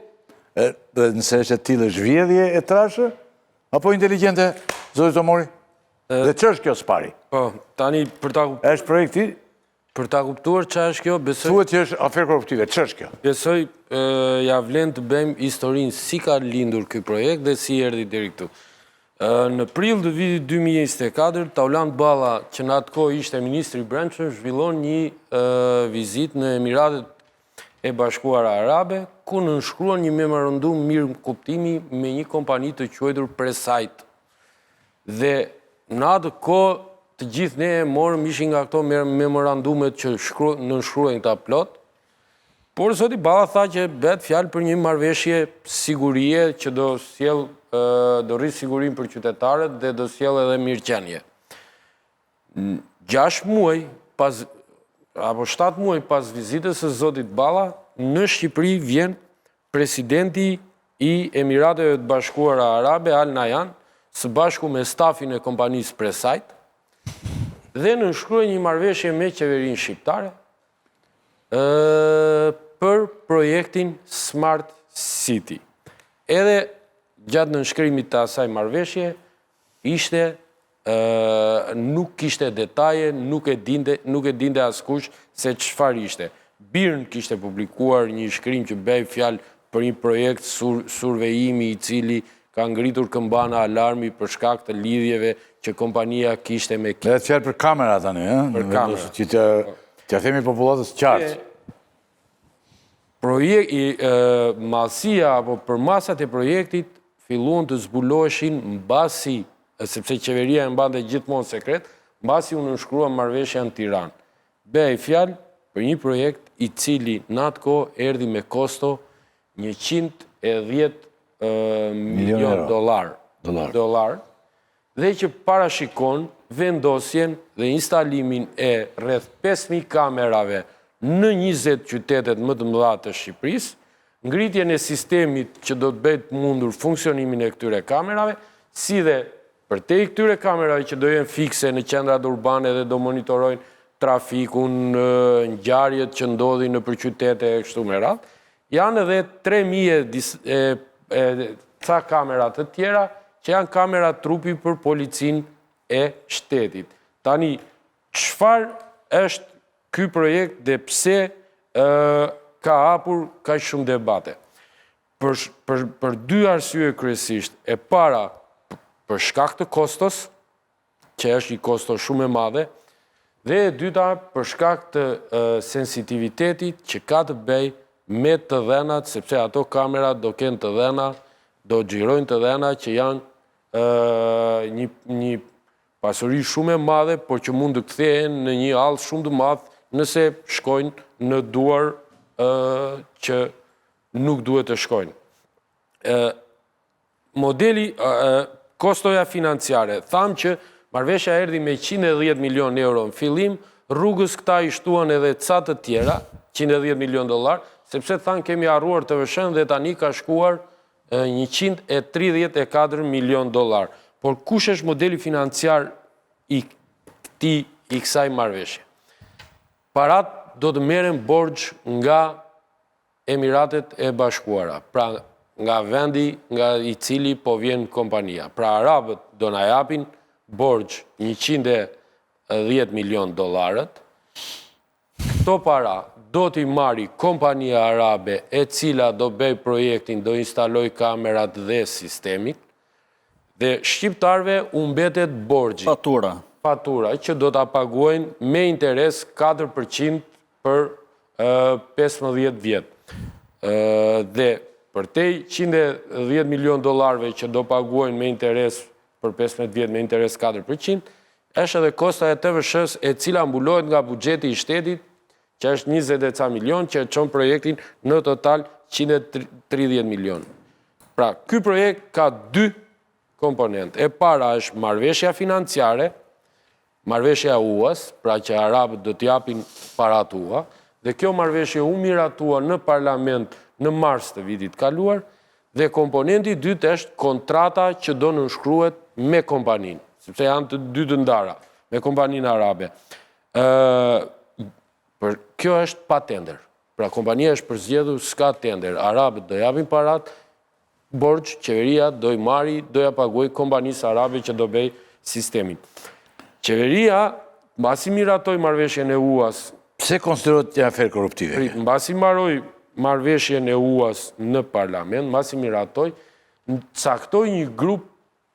Speaker 1: nëse është e tillë është vjedhje e trashë, apo inteligente, zoti Tomori? Dhe që është kjo s'pari?
Speaker 5: Po, tani
Speaker 1: Është projekti?
Speaker 5: Për ta kuptuar që është kjo, besoj...
Speaker 1: Thuhet që është aferë korruptive, që është kjo?
Speaker 5: Besoj, ja vlen të bëjmë historinë si ka lindur ky projekt dhe si erdhi deri këtu. Në prill të vitit 2024, Taulant Balla, që në atë kohë ishte ministri i Brendshëm, zhvillon një vizitë në Emiratet e Bashkuara Arabe, ku nënshkruan një memorandum mirë kuptimi me një kompani të quajtur Presite. Dhe në atë kohë të gjithë ne morëm ishin nga këto memorandumet që nënshkruajnë ta plot, por zoti Balla tha që bëhet fjalë për një marrëveshje sigurie që do rrit sigurinë për qytetarët dhe do sjell edhe mirëqenie. 6 muaj pas apo 7 muaj pas vizitës së zotit Balla, në Shqipëri vjen presidenti i Emirateve të Bashkuara Arabe, Al Nahyan, së bashku me stafin e kompanisë Presite, dhe nënshkruaj një marrëveshje me qeverinë shqiptare për projektin Smart City. Edhe gjatë nënshkrimit të asaj marrëveshje, nuk kishte detaje, nuk e dinte askush se çfarë ishte. Birn kishte publikuar një shkrim që bëj fjalë për një projekt survejimi i cili ka ngritur këmbana alarmi për shkak të lidhjeve që kompania kishte me
Speaker 1: Dhe të fjalë për kamera tani,
Speaker 5: Për kamera.
Speaker 1: Që t'ja themi popullatës qartë.
Speaker 5: Mallësia apo përmasat e projektit filluan të zbuloheshin mbasi, sepse qeveria e mbante gjithmonë sekret, mbasi u nënshkrua marrëveshja në Tiranë. Bëhej fjalë për një projekt i cili në atë kohë erdhi me kosto 110 milion dollar, dhe që parashikon vendosjen dhe instalimin e rreth 5.000 kamerave në 20 qytetet më të mëdha të Shqipërisë, ngritjen e sistemit që do të bëjë mundur funksionimin e këtyre kamerave, si dhe përtej këtyre kamerave që do jenë fikse në qendrat urbane dhe do monitorojnë trafikun, ngjarjet që ndodhin nëpër qytete e kështu me radhë, janë edhe 3.000 ca kamera të tjera që janë kamera trupi për policinë e shtetit. Tani, çfarë është ky projekt dhe pse ka hapur kaq shumë debate? Për 2 arsye kryesisht. E para, për shkak të kostos, që është një kosto shumë e madhe, dhe e dyta, për shkak të sensitivitetit që ka të bëjë me të dhenat, sepse ato kamerat do kenë të dhena, do xhirojnë të dhena që janë një pasuri shumë e madhe, por që mund të kthehen në një hall shumë të madh nëse shkojnë në duar që nuk duhet të shkojnë. Modeli, kostoja financiare, thamë që marrëveshja erdhi me 110 milion euro në fillim, rrugës këta i shtuan edhe ca të tjera, 110 milion dollar, sepse thanë kemi harruar të vëshën dhe tani ka shkuar 134 milion dollar. Por kush është modeli financiar i kësaj marrëveshje? Parat do të merren borxh nga Emiratet e Bashkuara, pra nga vendi nga i cili po vjen kompania. Pra arabët do na japin borxh 110 milion dollarët. Këto para do t'i marri kompania arabe e cila do bëj projektin, do instaloj kamerat dhe sistemit, dhe shqiptarve u mbetet borxhi. Fatura, që do t'a paguajnë me interes 4% për 15 vjet. Dhe për te 110 milion dollarve që do paguajnë me interes për 15 vjet me interes 4%, është edhe kosta e TVSH-s e cila mbulohet nga buxheti i shtetit, që është 20 e ca milion, që e çon projektin në total 130 milion. Pra, ky projekt ka 2 komponentë. E para është marrëveshja financiare, marrëveshja UA-s, pra që arabët do t'japin parat UA, dhe kjo marrëveshje u miratua në parlament në mars të vitit kaluar, dhe komponenti 2 është kontrata që do nënshkruhet me kompaninë, sepse janë të 2 të ndara. me kompaninë arabe. Kjo është pa tender. Pra kompania është përzgjedhur, s'ka tender. Arabët do japin parat, borxh, qeveria do i marri, do ja paguaj kompanisë arabe që do bëj sistemin. Qeveria, mbasi miratoi marrëveshjen e UAS.
Speaker 1: Pse konsiderohet një aferë korruptive?
Speaker 5: Mbasi marroi marrëveshjen e UAS në parlament, mbasi miratoi, caktoi një grup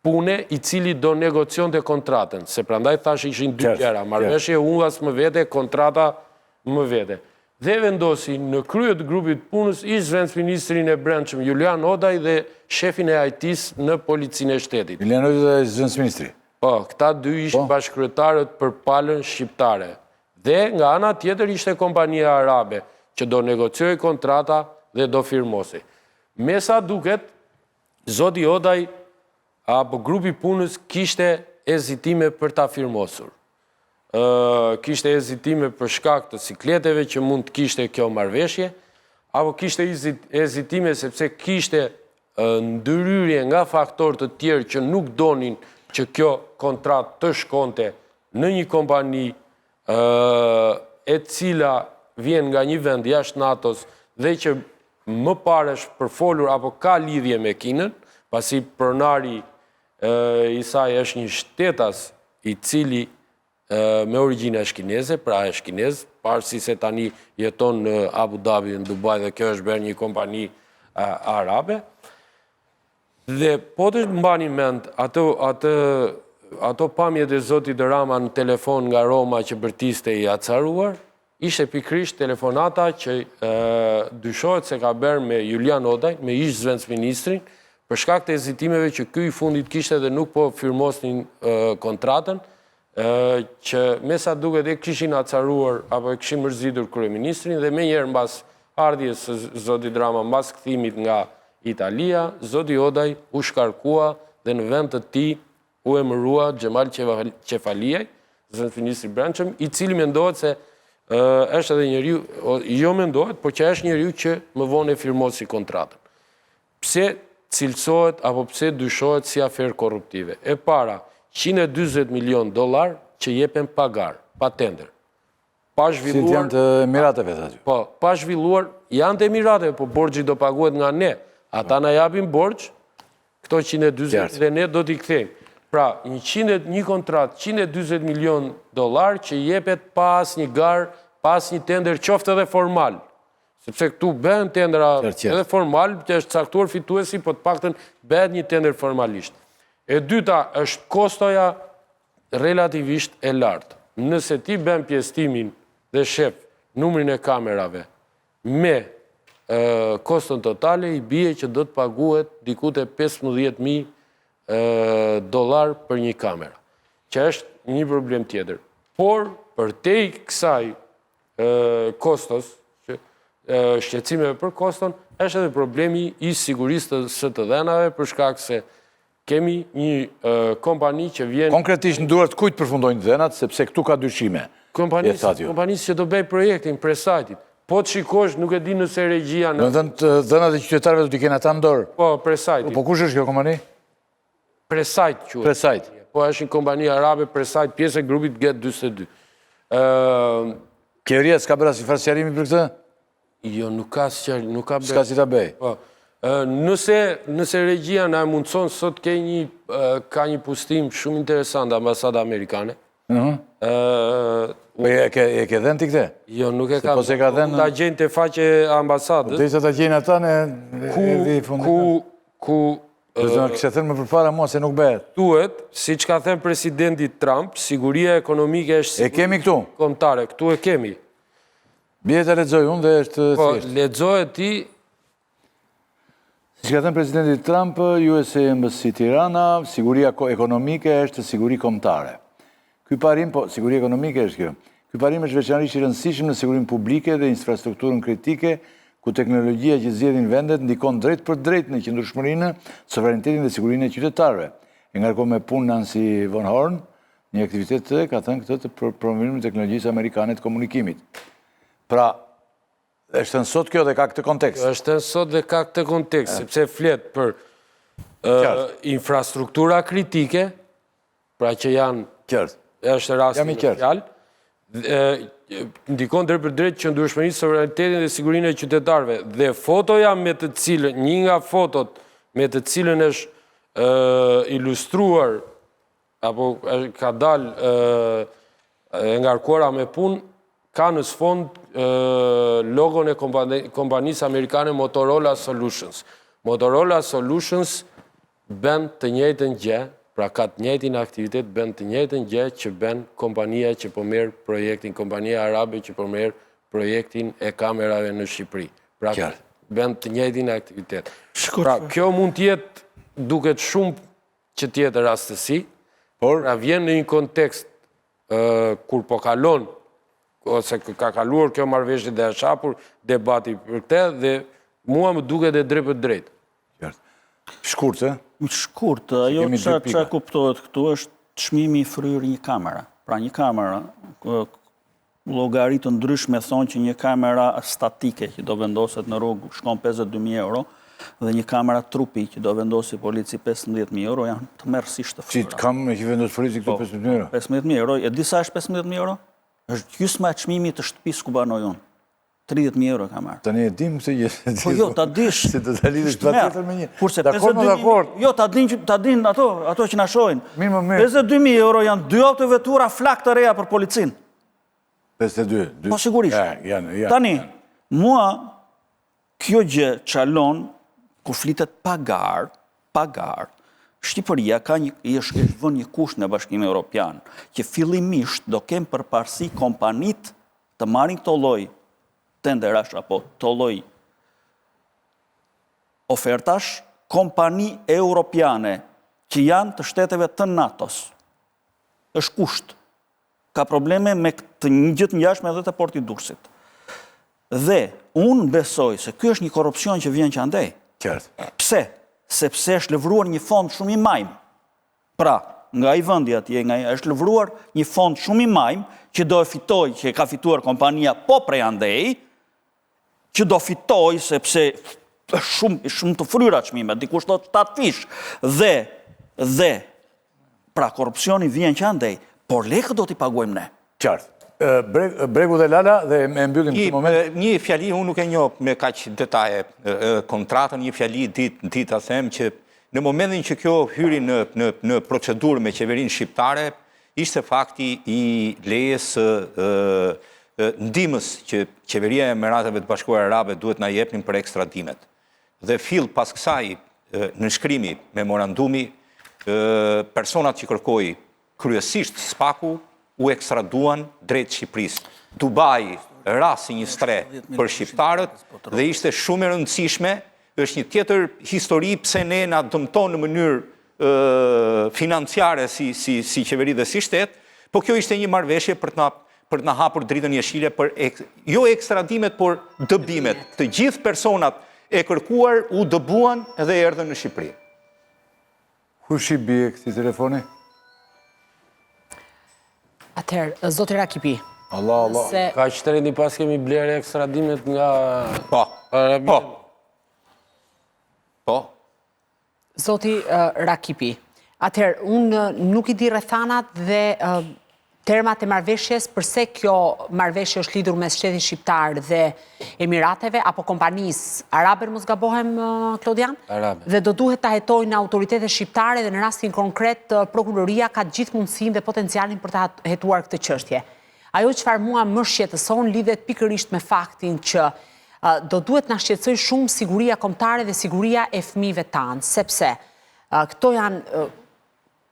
Speaker 5: pune i cili do negocionte kontratën, se prandaj thash ishin dy gjëra, marrëveshja e UAS më vete, kontrata më vete. Dhe vendosi në krye të grupit punës ish zëvendësministrin e brendshëm Julian Odaj dhe shefin e IT-s në Policinë e Shtetit.
Speaker 1: Julian Odaj dhe zëvendësministri.
Speaker 5: Po, këta dy ishtë bashkëkryetarët për palën shqiptare. Dhe nga ana tjetër ishte kompania arabe që do negocioj kontrata dhe do firmosi. Me sa duket, zoti Odaj apo grupi punës kishte ezitime për ta firmosur. Kishte ezitime për shkak të sikleteve që mund të kishte kjo marrëveshje, apo kishte ezitime sepse kishte ndërhyrje nga faktorë të tjerë që nuk donin që kjo kontratë të shkonte në një kompani e cila vjen nga një vend jashtë NATO-s dhe që më parë është përfolur apo ka lidhje me Kinën, pasi pronari i saj është një shtetas i cili me origjinë shkineze, pra është kinez, parësi se tani jeton në Abu Dhabi, në Dubai, dhe kjo është bërë një kompani arabe. Dhe po të mbani mend ato pamjet e zotit Rama në telefon nga Roma që bërtiste i acaruar, ishte pikrisht telefonata që dyshohet se ka bërë me Julian Odaj, me ish zëvendësministrin, për shkak të ezitimeve që ky i fundit kishte dhe nuk po firmosnin kontratën, që me sa duket e kishin acaruar apo e kishin mërzitur kryeministrin dhe me njerë mbas ardhjes së zotit Rama, mbas kthimit nga Italia, zoti Odaj u shkarkua dhe në vend të tij u emërua Xhemal Qefaliaj, zëvendësministri i brendshëm, i cili mendohet se është edhe njeriu, jo mendohet, por që është njeriu që më vonë e firmosi kontratën. Pse cilësohet apo pse dyshohet si aferë korruptive? E para, $120 milion që jepen pagar, pa tender. Pa zhvilluar...
Speaker 1: Si janë të Emirateve të aty?
Speaker 5: Po, pa zhvilluar, janë të Emirateve, po borxhi do paguhet nga ne. Ata na japin borxh, këto 120 dhe ne do t'i kthejmë. Pra, një kontratë, $120 milion që jepet pas një garë, pas një tender qoftë edhe formal. Sepse këtu bëhen tendera edhe formal, që është caktuar fituesi, po të paktën bëhet një tender formalisht. E dyta është kostoja relativisht e lartë. Nëse ti bën pjesëtimin dhe shef numrin e kamerave me koston totale, i bie që do të paguhet diku te $15.000 për një kamera, që është një problem tjetër. Por, për te i kësaj kostos, shqetësimeve për koston, është edhe problemi i sigurisë së të dhenave, për shkak se kemi një kompani që vjen...
Speaker 1: Konkretisht në duart kujt përfundojnë dhenat, sepse këtu ka dyshime.
Speaker 5: Kompanisë që do bëj projektin, Presajtit. Po të shikosh, nuk e di nëse regjia...
Speaker 1: Në dhenat e qytetarëve do t'i kena ta në dorë?
Speaker 5: Po, Presajtit.
Speaker 1: Po kush është kjo kompani?
Speaker 5: Presajt quhet.
Speaker 1: Presajt.
Speaker 5: Po, është një kompani arabe, Presajt, pjesë e grupit GET-42.
Speaker 1: Qeveria s'ka bërë asnjë farë sqarimi për këtë?
Speaker 5: Jo, nuk ka bërë.
Speaker 1: S'ka si ta bëj.
Speaker 5: Po. Nëse regjia na mundson, sot ka një pustim shumë interesant ambasada amerikane.
Speaker 1: Po e ke dhenë ti këte?
Speaker 5: Jo, nuk e ka.
Speaker 1: Po se ka dhenë...
Speaker 5: Ta gjenë të faqe ambasadës.
Speaker 1: Dhe se ta gjenë ata në erdi fundit.
Speaker 5: Ku...
Speaker 1: Kështë thënë më përpara mua se nuk bëhet.
Speaker 5: Tuhet, si që ka thënë presidenti Trump, siguria ekonomike është...
Speaker 1: E kemi këtu?
Speaker 5: Kombëtare, këtu e kemi.
Speaker 1: Bje të lexoj unë dhe është
Speaker 5: Po,
Speaker 1: thjesht.
Speaker 5: lexoj ti...
Speaker 1: Si ka thënë presidenti Trump, USA Embassy Tirana, siguria ekonomike është siguri kombëtare. Ky parim, po, siguri ekonomike është kjo. Ky parim është veçanërisht i rëndësishëm në sigurinë publike dhe infrastrukturën kritike, ku teknologjia që zgjedhin vendet ndikon drejt për drejt në qëndrueshmërinë, sovranitetin dhe sigurinë e qytetarëve. E ngarkon me punë Nancy Von Horn, një aktivitet të ka thënë këtë të promovimin e teknologjisë amerikane të komunikimit. Pra, është nësot kjo dhe ka këtë kontekst?
Speaker 5: Është nësot dhe ka këtë kontekst, sepse flet për infrastruktura kritike, pra që janë është rasti
Speaker 1: Jam i qartë.
Speaker 5: fjalë, ndikon drejt për drejt qëndrueshmërinë, sovranitetin dhe sigurinë e qytetarëve. Dhe fotoja me të cilën, një nga fotot me të cilën është ilustruar apo ka dalë e ngarkuara me punë, ka në sfond logon e kompanisë amerikane Motorola Solutions. Motorola Solutions bën të njëjtën gjë, pra ka të njëjtin aktivitet, bën të njëjtën gjë që bën kompania që po merr projektin, kompania arabe që po merr projektin e kamerave në Shqipëri. Pra bën të njëjtin aktivitet. Pra kjo mund të jetë, duket shumë që të jetë rastësi, por pra vjen në një kontekst kur po kalon ose ka kaluar kjo marrëveshje dhe është hapur debati për këtë dhe mua më duket e drejt për drejt.
Speaker 1: Shkurt, e?
Speaker 4: Shkurt, ajo që kuptohet këtu është çmimi i fryrë një kamera. Pra një kamera, llogaritë ndryshme thonë që një kamera statike që do vendoset në rrugë shkon 52.000 euro dhe një kamera trupi që do vendosi polici 15.000 euro janë të merrsisht të fryra.
Speaker 1: Si kam që vendos polici këto 15.000 euro?
Speaker 4: 15.000 euro, e disa është 15.000 euro? Është gjysma e çmimit të shtëpisë ku banoj unë. 30.000 euro ka marrë.
Speaker 1: Tani e dim se
Speaker 4: po jo, ta dish.
Speaker 1: Se do ta lidhësh patjetër me një.
Speaker 4: Kurse
Speaker 1: dakord,
Speaker 4: 52.000, jo, ta din ato që na shohin.
Speaker 1: Mirë, më mirë.
Speaker 4: 52.000 euro janë 2 autovetura flak të reja për policin.
Speaker 1: 52.
Speaker 4: Po sigurisht. Tani, mua kjo gjë çalon kur flitet pagar, Shqipëria është vënë një kusht në Bashkimin Evropian, që fillimisht do kem përparësi kompanit të marrin këto lloj tenderash apo këto lloj ofertash, kompani europiane që janë të shteteve të NATO-s. Është kusht. Ka probleme me këtë një gjë të ngjashme edhe te porti Durrësit. Dhe unë besoj se ky është një korrupsion që vjen që andej.
Speaker 1: Qartë.
Speaker 4: Pse? Sepse është lëvruar një fond shumë i majmë. Pra, nga i vendi atje, është lëvruar një fond shumë i majmë që do e fitoj, që ka fituar kompania po prej andej, që do fitoj sepse shumë të fryra çmimet, dikush do 7 fish. Dhe, pra, korrupsioni vjen që andej, por lekët do t'i paguajmë ne.
Speaker 1: Qartë. Bregu dhe Lala dhe me mbyllim këtë moment.
Speaker 3: Një fjali, unë nuk e njoh me kaq detaje kontratën, një fjali ditë ta them që në momentin që kjo hyri në procedurë me qeverinë shqiptare, ishte fakti i lejes ndihmës që qeveria e Emirateve të Bashkuara Arabe duhet na jepnin për ekstradimet. Dhe fill pas kësaj nënshkrimi memorandumi, personat që kërkoi kryesisht SPAK-u u ekstraduan drejt Shqipërisë. Dubai rasi një stre për shqiptarët dhe ishte shumë e rëndësishme, është një tjetër histori pse ne na dëmton në mënyrë financiare si qeveri dhe si shtet, po kjo ishte një marrëveshje për të na hapur dritën jeshile për jo ekstradimet, por dëbimet. Të gjithë personat e kërkuar u dëbuan dhe erdhën në Shqipëri.
Speaker 1: Kush i bie këtij telefoni?
Speaker 2: Atëherë, zoti Rakipi.
Speaker 1: Allah.
Speaker 5: Ka qëtëreni pas kemi blerë ekstradimet nga...
Speaker 3: Po.
Speaker 2: Zoti Rakipi, atëherë, unë nuk i di rrethanat dhe termat e marrëveshjes, përse kjo marrëveshje është lidhur mes shtetit shqiptar dhe Emirateve, apo kompanisë arabe, mos gabohem, Klodian?
Speaker 5: Arabe.
Speaker 2: Dhe do duhet ta hetojnë autoritetet shqiptare dhe në rastin konkret prokuroria ka gjithë mundësinë dhe potencialin për ta hetuar këtë çështje. Ajo çfarë mua më shqetëson lidhet pikërisht me faktin që do duhet na shqetësoj shumë siguria kombëtare dhe siguria e fëmijëve tanë, sepse këto janë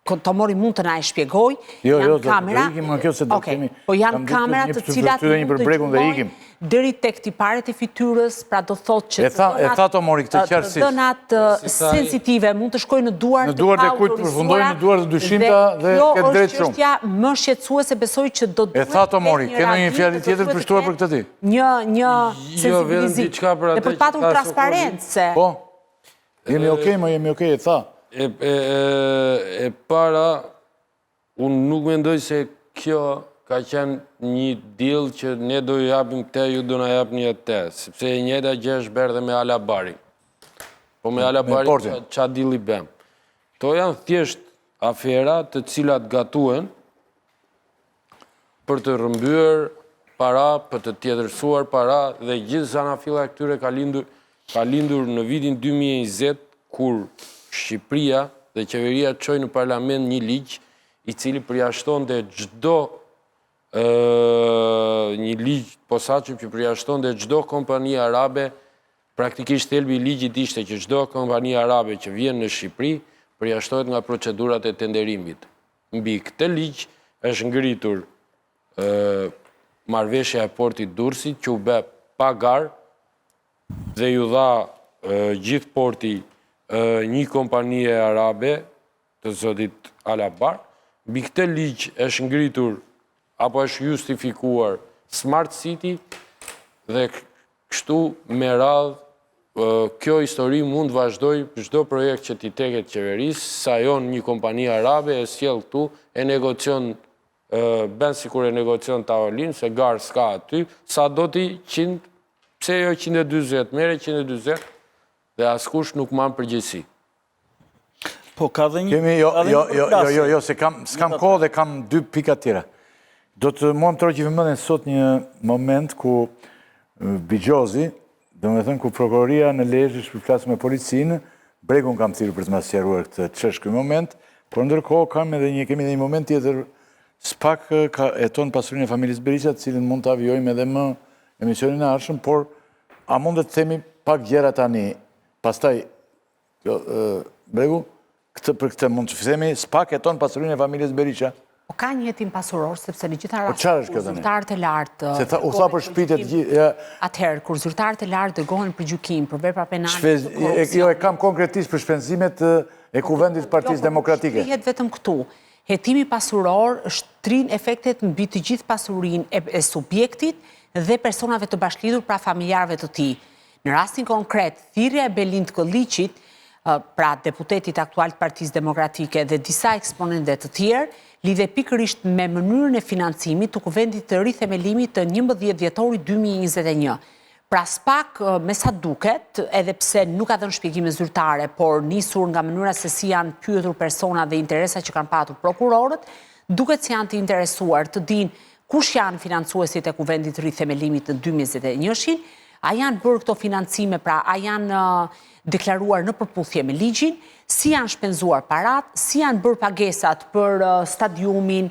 Speaker 2: Tomori mund të na e shpjegoj, janë kamera... Po janë kamera të cilat mund të gjumojnë deri tek tiparet e fytyrës, pra do thotë që dënat sensitive mund të shkojnë në duar të
Speaker 1: përfundojnë në duar të dyshimta dhe
Speaker 2: kjo
Speaker 1: këtë drejt
Speaker 2: është
Speaker 1: shumë.
Speaker 2: çështja më shqetësuese, besoj që do duhet...
Speaker 1: E tha Tomori, kene një fjali tjetër për shtuar për këtë ti?
Speaker 2: Një sensibilizim dhe për patur transparencë.
Speaker 1: Po, jemi okej, e tha.
Speaker 5: E para, unë nuk mendoj se kjo ka qenë një deal që ne do ju japim këte, ju do na japim një te, sepse e njëta gjë është bërë dhe me Alabari. Po me Alabari qa deal i bëm. To janë thjesht afera të cilat gatuen për të rrëmbyer para, për të tjetërsuar para, dhe gjithë zanafilla e këtyre ka lindur në vitin 2020, kur Shqipëria dhe qeveria çoi në parlament një ligj i cili përjashtonte çdo një ligj posaçëm që përjashtonte çdo kompani arabe. Praktikisht thelbi i ligjit ishte që çdo kompani arabe që vjen në Shqipëri përjashtohet nga procedurat e tenderimit. Mbi këtë ligj është ngritur marrëveshja e portit Durrësit, që u bë pa gar dhe ju dha gjithë porti një kompanie arabe, të zotit Alabar. Mbi këtë ligj është ngritur apo është justifikuar Smart City, dhe kështu me radhë kjo histori mund vazhdoj për çdo projekt që t'i teket qeverisë, sa jon një kompani arabe e sjell këtu, e negocion, ben sikur e negocion tavolin, se garë s'ka aty, sa do t'i 100, pse jo 140, mere 140, dhe askush nuk manë përgjegjësi.
Speaker 4: Po, ka dhe një...
Speaker 1: Jo, se s'kam kohë dhe kam 2 pika tjera. Do të mua më trojë vëmendjen sot një moment ku Bigjozi, do me thënë ku prokuroria në Lezhë shpërflasë me policinë, Bregun kam thirrur për të më sqaruar këtë çështje ky moment, por ndërkohë kemi edhe një moment tjetër, SPAK ka eton pasurinë e familjes Berisha, të cilën mund të avijojmë edhe më emisionin e ardhshëm, por a mund të themi pak gjëra tani, pastaj Bregu, për këtë mund të themi SPAK eton pasurinë e familjes Berisha.
Speaker 2: Po ka një hetim pasuror, sepse në gjitha
Speaker 1: rastet
Speaker 2: kur zyrtarët e lartë...
Speaker 1: Se u tha për shpitet gjithë...
Speaker 2: Atëherë, kur zyrtarët e lartë dërgohen për gjykim, për vepra penale...
Speaker 1: Jo, e kam konkretisht për shpenzimet e kuvendit Partisë Demokratike.
Speaker 2: Shpihet vetëm këtu. Hetimi pasuror shtrin efektet mbi të gjithë pasurinë e subjektit dhe personave të bashkëlidhur, pra familjarëve të tij. Në rastin konkret, thirrja e Belind Kolliçit, pra deputetit aktual të Partisë Demokratike dhe disa eksponentë të tjerë, lidhe pikërisht me mënyrën e financimit të kuvendit të rithemelimit të 11 dhjetorit 2021. Pra SPAK, me sa duket, edhe pse nuk ka dhënë shpjegime zyrtare, por nisur nga mënyra se si janë pyetur persona dhe interesa që kanë patur prokurorët, duket se janë të interesuar të dinë kush janë financuesit e kuvendit të rithemelimit në 2021, a janë bërë këto financime, pra a janë deklaruar në përputhje me ligjin, si janë shpenzuar parat, si janë bërë pagesat për stadiumin,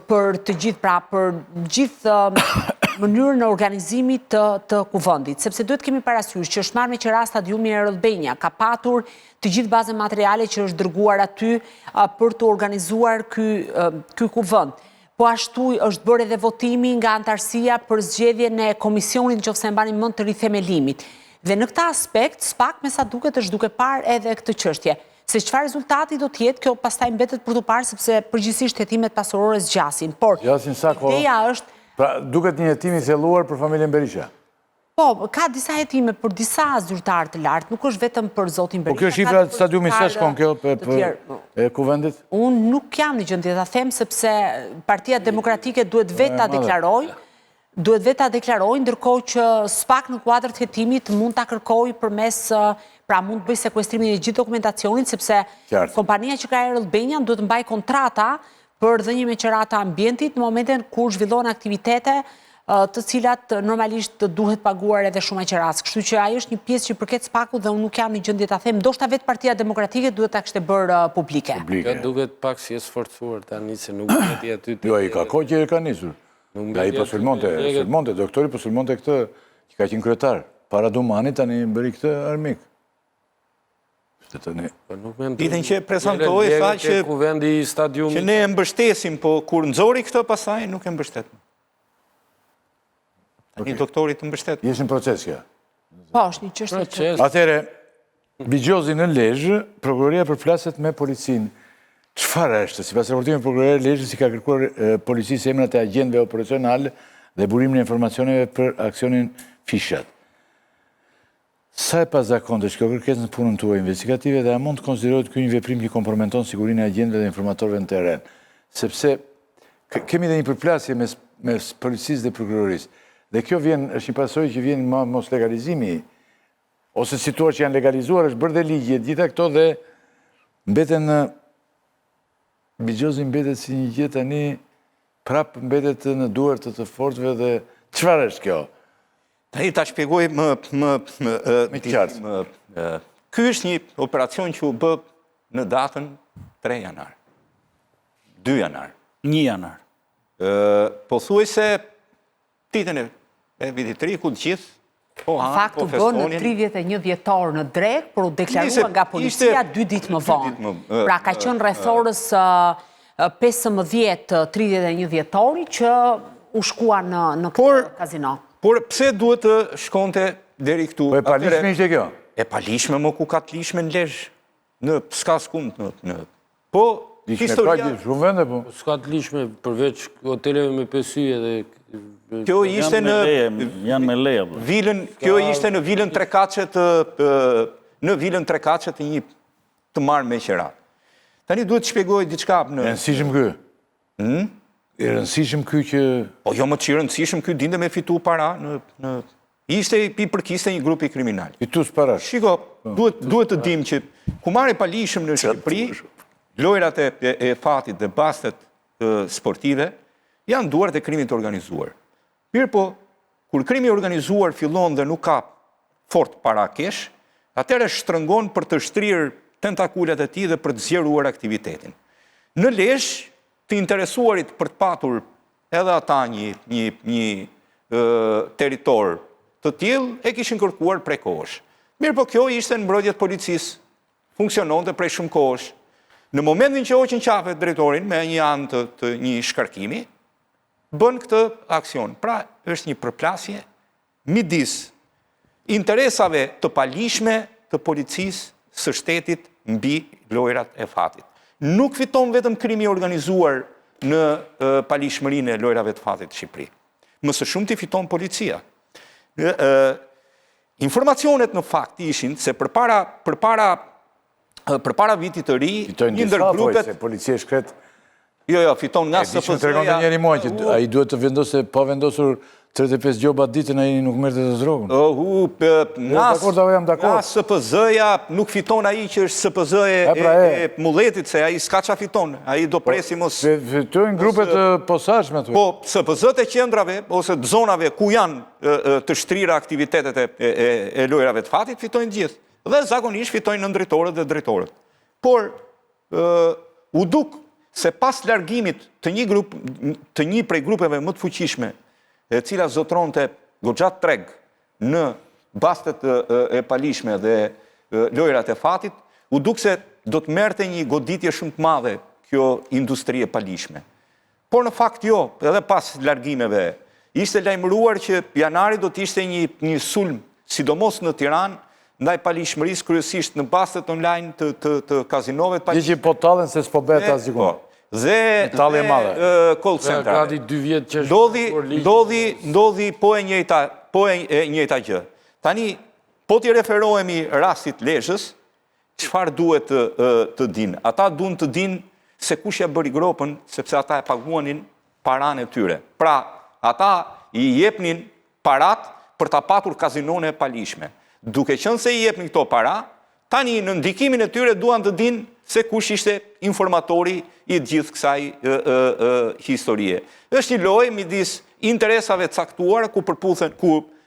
Speaker 2: për të gjithë, pra për gjithë mënyrën e organizimit të kuvendit. Sepse duhet kemi parasysh që është marrë me qëra stadiumi e Rodbenja, ka patur të gjithë bazën materiale që është dërguar aty për të organizuar ky kuvend. Po ashtu është bërë edhe votimi nga antarësia për zgjedhjen e komisionit nëse mbani mend të rithemelimit. Dhe në këtë aspekt, SPAK me sa duket është duke parë edhe këtë çështje. Se çfarë rezultati do të jetë, kjo pastaj mbetet për të parë, sepse përgjithsisht hetimet pasurore zgjasin. Por ideja është...
Speaker 1: Pra, duket një hetim i thelluar për familjen Berisha.
Speaker 2: Po, ka disa hetime për disa zyrtarë të lartë, nuk është vetëm për zotin Berisha.
Speaker 1: Po kjo shifra stadiumi sa shkon kjo për kuvendit?
Speaker 2: Unë nuk jam në gjendje ta them, sepse Partia Demokratike duhet vetë ta deklarojë, ndërkohë që SPAK në kuadër të hetimit mund ta kërkojë përmes, pra mund të bëjë sekuestrimin e gjithë dokumentacionit, sepse kompania që ka Rodbenja duhet të mbajë kontrata për dhënje me qerata ambientit në momentin kur zhvillohen aktivitete të cilat normalisht duhet paguar edhe shumë qeras. Kështu që ajo është një pjesë që përket SPAK-ut dhe unë nuk jam në gjendje ta them, ndoshta vetë Partia Demokratike duhet ta kishte bërë publike.
Speaker 5: Kjo duket pak si e sforcuar tani se nuk veti aty.
Speaker 1: Jo, ai ka kohë që e ka nisur. Ai po sulmonte, doktori po sulmonte këtë që ka qenë kryetar. Para Dumanit tani bëri këtë armik.
Speaker 3: Ditën që prezantoi tha që ne e mbështesim, po kur nxori këtë pasaj nuk e mbështetëm. Një doktori të mbështet.
Speaker 1: Jesh në proces kjo?
Speaker 2: Po, është një çështje që...
Speaker 1: Atëherë, Bigjozi në Lezhë, prokuroria përflaset me policinë. Çfarë është? Sipas raportimit prokuroria e Lezhës i ka kërkuar policisë emrat e agjentëve operacional dhe burimin e informacioneve për aksionin Fishat. Sa e pazakonte që kjo kërkesë në punën tuaj investigative dhe a mund të konsiderohet ky një veprim që kompromenton sigurinë e agjentëve dhe informatorëve në terren? Sepse kemi dhe një përplasje mes policisë dhe prokurorisë. Dhe kjo është një pasojë që vjen nga mos legalizimi, ose situar që janë legalizuar, është bërë dhe ligje, gjitha këto dhe mbeten Bigjozi mbetet si një gjë tani prapë mbetet në duart të fortëve dhe çfarë është kjo?
Speaker 3: Ta shpjegoj më
Speaker 1: qartë.
Speaker 3: Ky është një operacion që u bë në datën 3 janar. 2 janar.
Speaker 4: 1 janar.
Speaker 3: Po thuaj se ditën e vitit 3 ku të gjithë
Speaker 2: Në fakt, u bë në 31 vjetor në drek, por u deklarua nga policia 2 ditë më vonë. Pra ka qenë rreth orës 15-31 vjetori që u shkua në këtë kazino.
Speaker 3: Por pse duhet të shkonte deri këtu?
Speaker 1: Po e palishme ishte kjo?
Speaker 3: E palishme më ku ka të lishme në Lezhë, në s'ka skund në... Po, historia...
Speaker 1: Shumë vende, po.
Speaker 5: S'ka të lishme përveç hoteleve me pesyje dhe...
Speaker 3: Kjo ishte në...
Speaker 4: Janë me leje.
Speaker 3: Kjo ishte në vilën Trekaqe të një të marrë me qera. Tani duhet të shpjegoj diçka në...
Speaker 1: E rëndësishëm ky? E rëndësishëm ky që...
Speaker 3: Po jo më që i rëndësishëm ky dinte me fitu para në... Ishte i përkiste një grupi kriminal.
Speaker 1: Fitus para.
Speaker 3: Shiko, duhet të dim që ku marrë e palishëm në Shqipëri, lojrat e fatit dhe bastet sportive, janë duart e krimit organizuar. Mirë po, kur krimi organizuar fillon dhe nuk ka fort para kesh, atëherë shtrëngon për të shtrirë tentakulat e tij dhe për të zgjeruar aktivitetin. Në Lezhë, të interesuarit për të patur edhe ata një territor të tillë e kishin kërkuar prej kohësh. Mirë po, kjo ishte në mbrojtjet policisë, funksiononte prej shumë kohësh. Në momentin që hoqën qafe drejtorin me një anë të një shkarkimi, bën këtë aksion. Pra, është një përplasje midis interesave të palishme të policisë së shtetit mbi lojrat e fatit. Nuk fiton vetëm krimi organizuar në palishmërinë e lojrave të fatit të Shqipëri. Më së shumti fiton policia. Informacionet në fakt ishin se përpara vitit të ri, një ndër grupet...
Speaker 1: Policia e shkret...
Speaker 3: Jo, fiton nga SPZ-ja...
Speaker 1: E di që më tregon të njeri muaj, që a i duhet të vendose, pa vendosur 35 gjoba ditën, a i nuk mërë të drogën.
Speaker 3: Nga SPZ-ja nuk fiton a i që është SPZ e mulletit, se a i s'ka qa fiton, a i do presi mos...
Speaker 1: Fitojnë grupet posashme të...
Speaker 3: Po, SPZ-et e qendrave, ose zonave ku janë të shtrira aktivitetet e lojrave të fatit, fitojnë gjithë. Dhe zakonisht fitojnë në drejtorët dhe drejtorët. Por, u duk se pas largimit të një prej grupeve më të fuqishme, e cila zotronte goxhat treg në bastet e palishme dhe lojrat e fatit, u duk se do të merrte një goditje shumë të madhe kjo industri e palishme. Por në fakt jo, edhe pas largimeve, ishte lajmëruar që janari do të ishte një sulm, sidomos në Tiranë, ndaj palishmërisë kryesisht në bastet online të kazinove.
Speaker 1: Gjë që po tallen se s'po bëhet asgjë.
Speaker 3: Dhe call center. Ndodhi po e njëjta gjë. Tani, po t'i referohemi rastit Lezhës, çfarë duhet të dinë? Ata duan të dinë se kush ja bëri gropën, sepse ata e paguanin paranë e tyre. Pra, ata i jepnin parat për ta patur kazinon e palishme. Duke qenë se i jepnin këto para, tani në ndikimin e tyre duan të dinë se kush ishte informatori i gjithë kësaj historie. Është një lojë midis interesave caktuara ku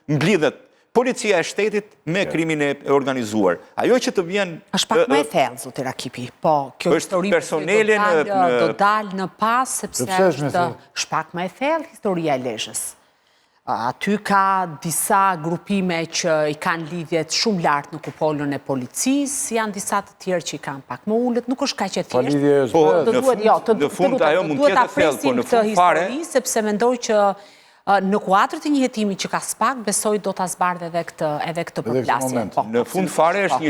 Speaker 3: mblidhet policia e shtetit me krimin e organizuar. Ajo që të vjen...
Speaker 2: Është pak më e thellë, zotë Rakipi. Po, kjo histori do dalë në pas, sepse është pak më e thellë historia e Lezhës. Aty ka disa grupime që i kanë lidhjet shumë lartë në kupolën e policisë, janë disa të tjerë që i kanë pak më ullët, nuk është kaq e thjeshtë.
Speaker 3: Në fund ajo mund tjetë e thellë, po në fund fare...
Speaker 2: Sepse mendoj që në kuadrët e një jetimi që ka spak, besoj do të zbardhe edhe këtë përplasje.
Speaker 3: Në fund fare është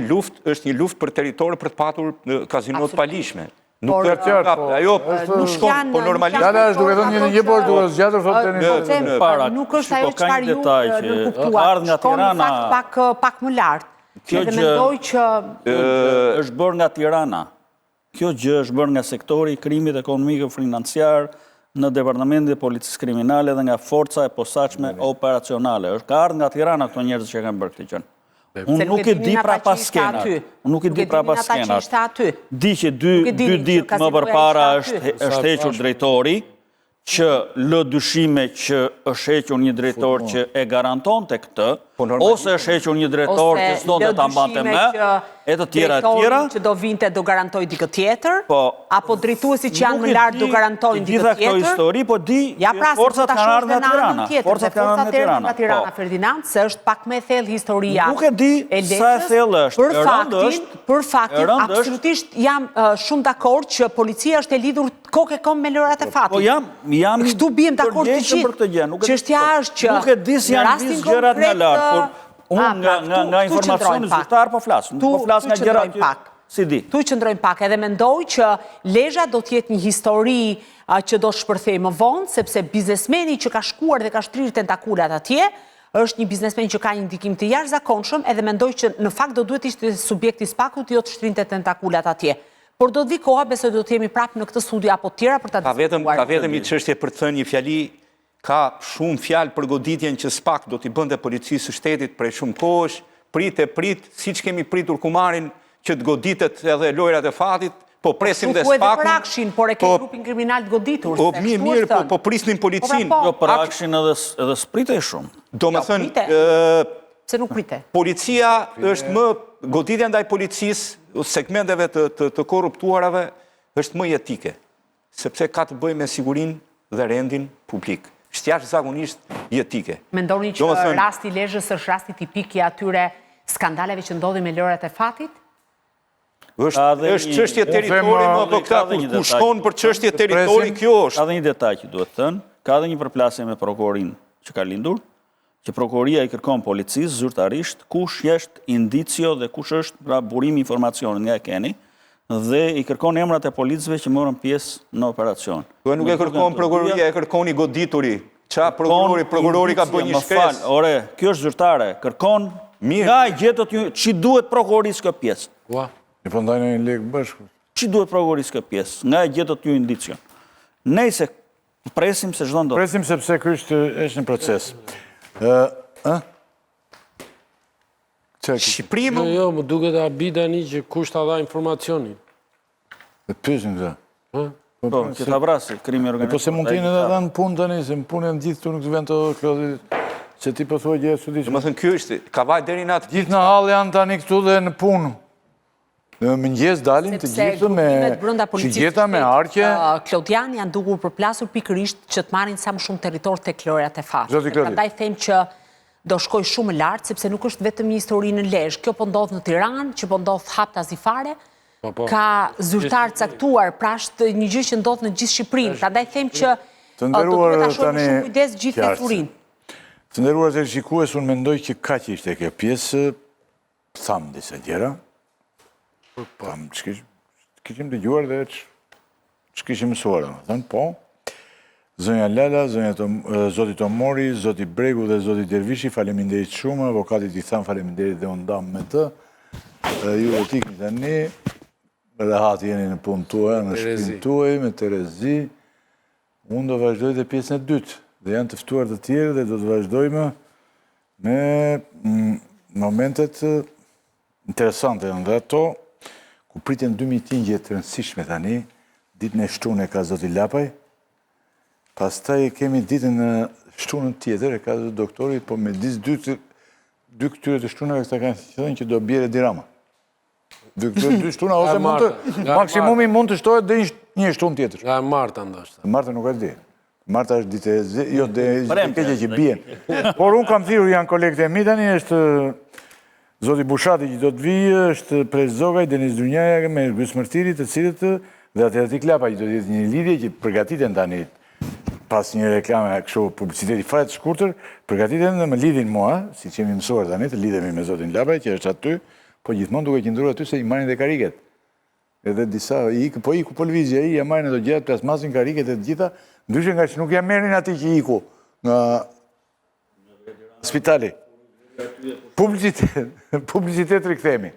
Speaker 3: një luft për territorë për të patur kazinot palishme. Nuk ajo nuk shkon, po normalisht...
Speaker 1: Jala është duke thonë një por duke zgjatur thotë të një...
Speaker 2: Nuk është ajo çfarë ju nuk kuptuat, shkon në fakt pak më lartë.
Speaker 4: Kjo gjë është bërë nga Tirana. Kjo gjë është bërë nga sektori i krimit ekonomik e financiar në departamentin e policisë kriminale dhe nga forca e posaçme operacionale. Është ka ardhur nga Tirana këto njerëz që kanë bërë këtë gjë. Unë nuk e di pra pas skenat. Di që 2 ditë më përpara është hequr drejtori, që lë dyshime që është hequr një drejtor që e garanton të këtë, ose është hequr një drejtor që s'do të ta mbante me, e të tjera e tjera.
Speaker 2: Që do vinte do garantoj dikë tjetër, apo drejtuesi që janë më lartë do garantojnë dikë tjetër.
Speaker 4: Gjitha këto histori, po di forcat kanë ardhur nga Tirana.
Speaker 2: Forcat kanë ardhur nga Tirana, Ferdinand, se është pak më e thellë historia.
Speaker 4: Nuk e di sa e thellë është.
Speaker 2: Për faktin, absolutisht jam shumë dakord që policia është e lidhur kokë e kom me lërat e fatit.
Speaker 4: Po jam
Speaker 2: këtu biem dakord të gjithë. Çështja është që
Speaker 4: nuk e di si janë vizë gjërat nga lart, por unë nga informacioni zyrtar po flas. Nuk po flas nga gjërat që si di.
Speaker 2: Tu qëndrojmë pak edhe mendoj që Lezhë do të jetë një histori që do të shpërthej më vonë, sepse biznesmeni që ka shkuar dhe ka shtrirë tentakulat atje, është një biznesmen që ka një ndikim të jashtëzakonshëm, edhe mendoj që në fakt do duhet ishte subjekti spakut jo të shtrinte tentakulat atje. Por do të vi koha, besoj do të jemi prapë në këtë studio apo tjera për ta diskutuar.
Speaker 3: Ka vetëm një çështje për të thënë një fjali, ka shumë fjalë për goditjen që SPAK do t'i bënte policisë së shtetit prej shumë kohësh, prit, siç kemi pritur Kumarin që të goditet edhe lojrat e fatit, po presim dhe SPAK-un.
Speaker 2: Po edhe për Akshin, por e ke grupin kriminal të goditur.
Speaker 3: Po mirë, po prisnin policinë.
Speaker 4: Jo, për Akshin edhe s'pritej shumë.
Speaker 3: Domethënë,
Speaker 2: se nuk prite.
Speaker 3: Policia është më, goditja ndaj policisë, segmenteve të korruptuarave, është më jetike, sepse ka të bëjë me sigurinë dhe rendin publik. Është jashtëzakonisht jetike.
Speaker 2: Mendoni që rasti Lezhës është rasti tipik i atyre skandaleve që ndodhin me lojrat e fatit?
Speaker 3: Është çështje territori, më po këta ku shkon për çështje territori, kjo është.
Speaker 4: Ka dhe një detaj që duhet thënë, ka dhe një përplasje me prokurorin që ka lindur, që prokuroria i kërkon policisë zyrtarisht kush është indicio dhe kush është pra burimi informacionit nga e keni dhe i kërkon emrat e policëve që morën pjesë në operacion.
Speaker 3: Po nuk e kërkon prokuroria, e kërkon i godituri. Qa prokurori ka bërë një shkresë?
Speaker 4: Ore, kjo është zyrtare, kërkon nga i gjetët ju, që duhet prokurorisë kjo pjesë?
Speaker 1: E po ndajnë një lekë bashkë.
Speaker 4: Që duhet prokurorisë kjo pjesë? Nga i gjetët ju indicion. Nejse, presim se çdo ndodh.
Speaker 1: Presim sepse kështë është në proces.
Speaker 3: Shqipëri më...
Speaker 5: Jo, më duket abida një që kush ta dha informacionin.
Speaker 1: Dhe pysin këta.
Speaker 4: Po, që ta vrasi, krimi organizuar.
Speaker 1: Po se mund t'jene edhe në punë të një, se në punë e në gjithë të nuk të vend të klodit, që ti po thua gjithë së diqë.
Speaker 3: Më thënë kjo është, ka vaj deri në atë...
Speaker 1: Gjithë në halë janë tani këtu dhe në punë. Në mëngjes dalin të gjithë me shigjeta, me arqe.
Speaker 2: Klodian janë dukur përplasur pikërisht që të marrin sa më shumë territor të lojrat e fatit.
Speaker 1: Zoti Klodi.
Speaker 2: Prandaj them që do shkoj shumë lartë, sepse nuk është vetëm një histori në Lezhë. Kjo po ndodh në Tiranë, që po ndodh hapta zifare, ka zyrtar caktuar, pra është një gjë që ndodh në gjithë Shqipërinë. Prandaj them që do duhet ta shohim me shumë kujdes gjithë feturinë.
Speaker 1: Të nderuar të shikues, unë mendoj që kaq ishte kjo pjesë, tham disa gjëra. Që kishim dëgjuar dhe që kishim mësuar, thënë, po, zonja Lala, zoti Tomori, zoti Bregu dhe zoti Dervishi, faleminderit shumë, avokatit i thamë faleminderit dhe unë dam me të, ju dhe tikni të një, dhe hati jeni në punë tuaj, në shpinë tuaj, me Terezi, unë do vazhdoj dhe pjesën e dytë, dhe janë tëftuar të tjerë dhe do të vazhdojmë me momentet interesante janë dhe ato, ku pritën 2 mitingje të rëndësishme tani, ditën e shtunë e ka zoti Lapaj, pastaj kemi ditën e shtunën tjetër, e ka zoti doktori, po me disë dy këtyre të shtunëve këta kanë thënë që do bjerë Edi Rama. Dy shtuna, ose mund të, maksimumi mund të shtohet dhe një shtunë tjetër.
Speaker 5: Nga Marta ndoshta.
Speaker 1: Marta nuk e di. Marta është ditë e jo dhe keqe që bjen. Por unë kam thirrur janë kolegët e mi tani, është Zoti Bushati që do të vijë, është Pres Zogaj, Denis Dunjaja me Bysmërtirit, të cilët dhe Atletik Lapa që do të jetë një lidhje që përgatiten tani pas një reklame kështu publiciteti fare të shkurtër, përgatiten dhe më lidhin mua, si që jemi mësuar tani, të lidhemi me Zotin Lapaj që është aty, po gjithmonë duke qëndruar aty se i marrin dhe kariket. Edhe disa po iku po lëvizja ja marrin ato gjërat, plasmasin kariket e të gjitha, ndryshe nga që nuk ja merrin aty që iku nga spitali. Publicitet rikthemi.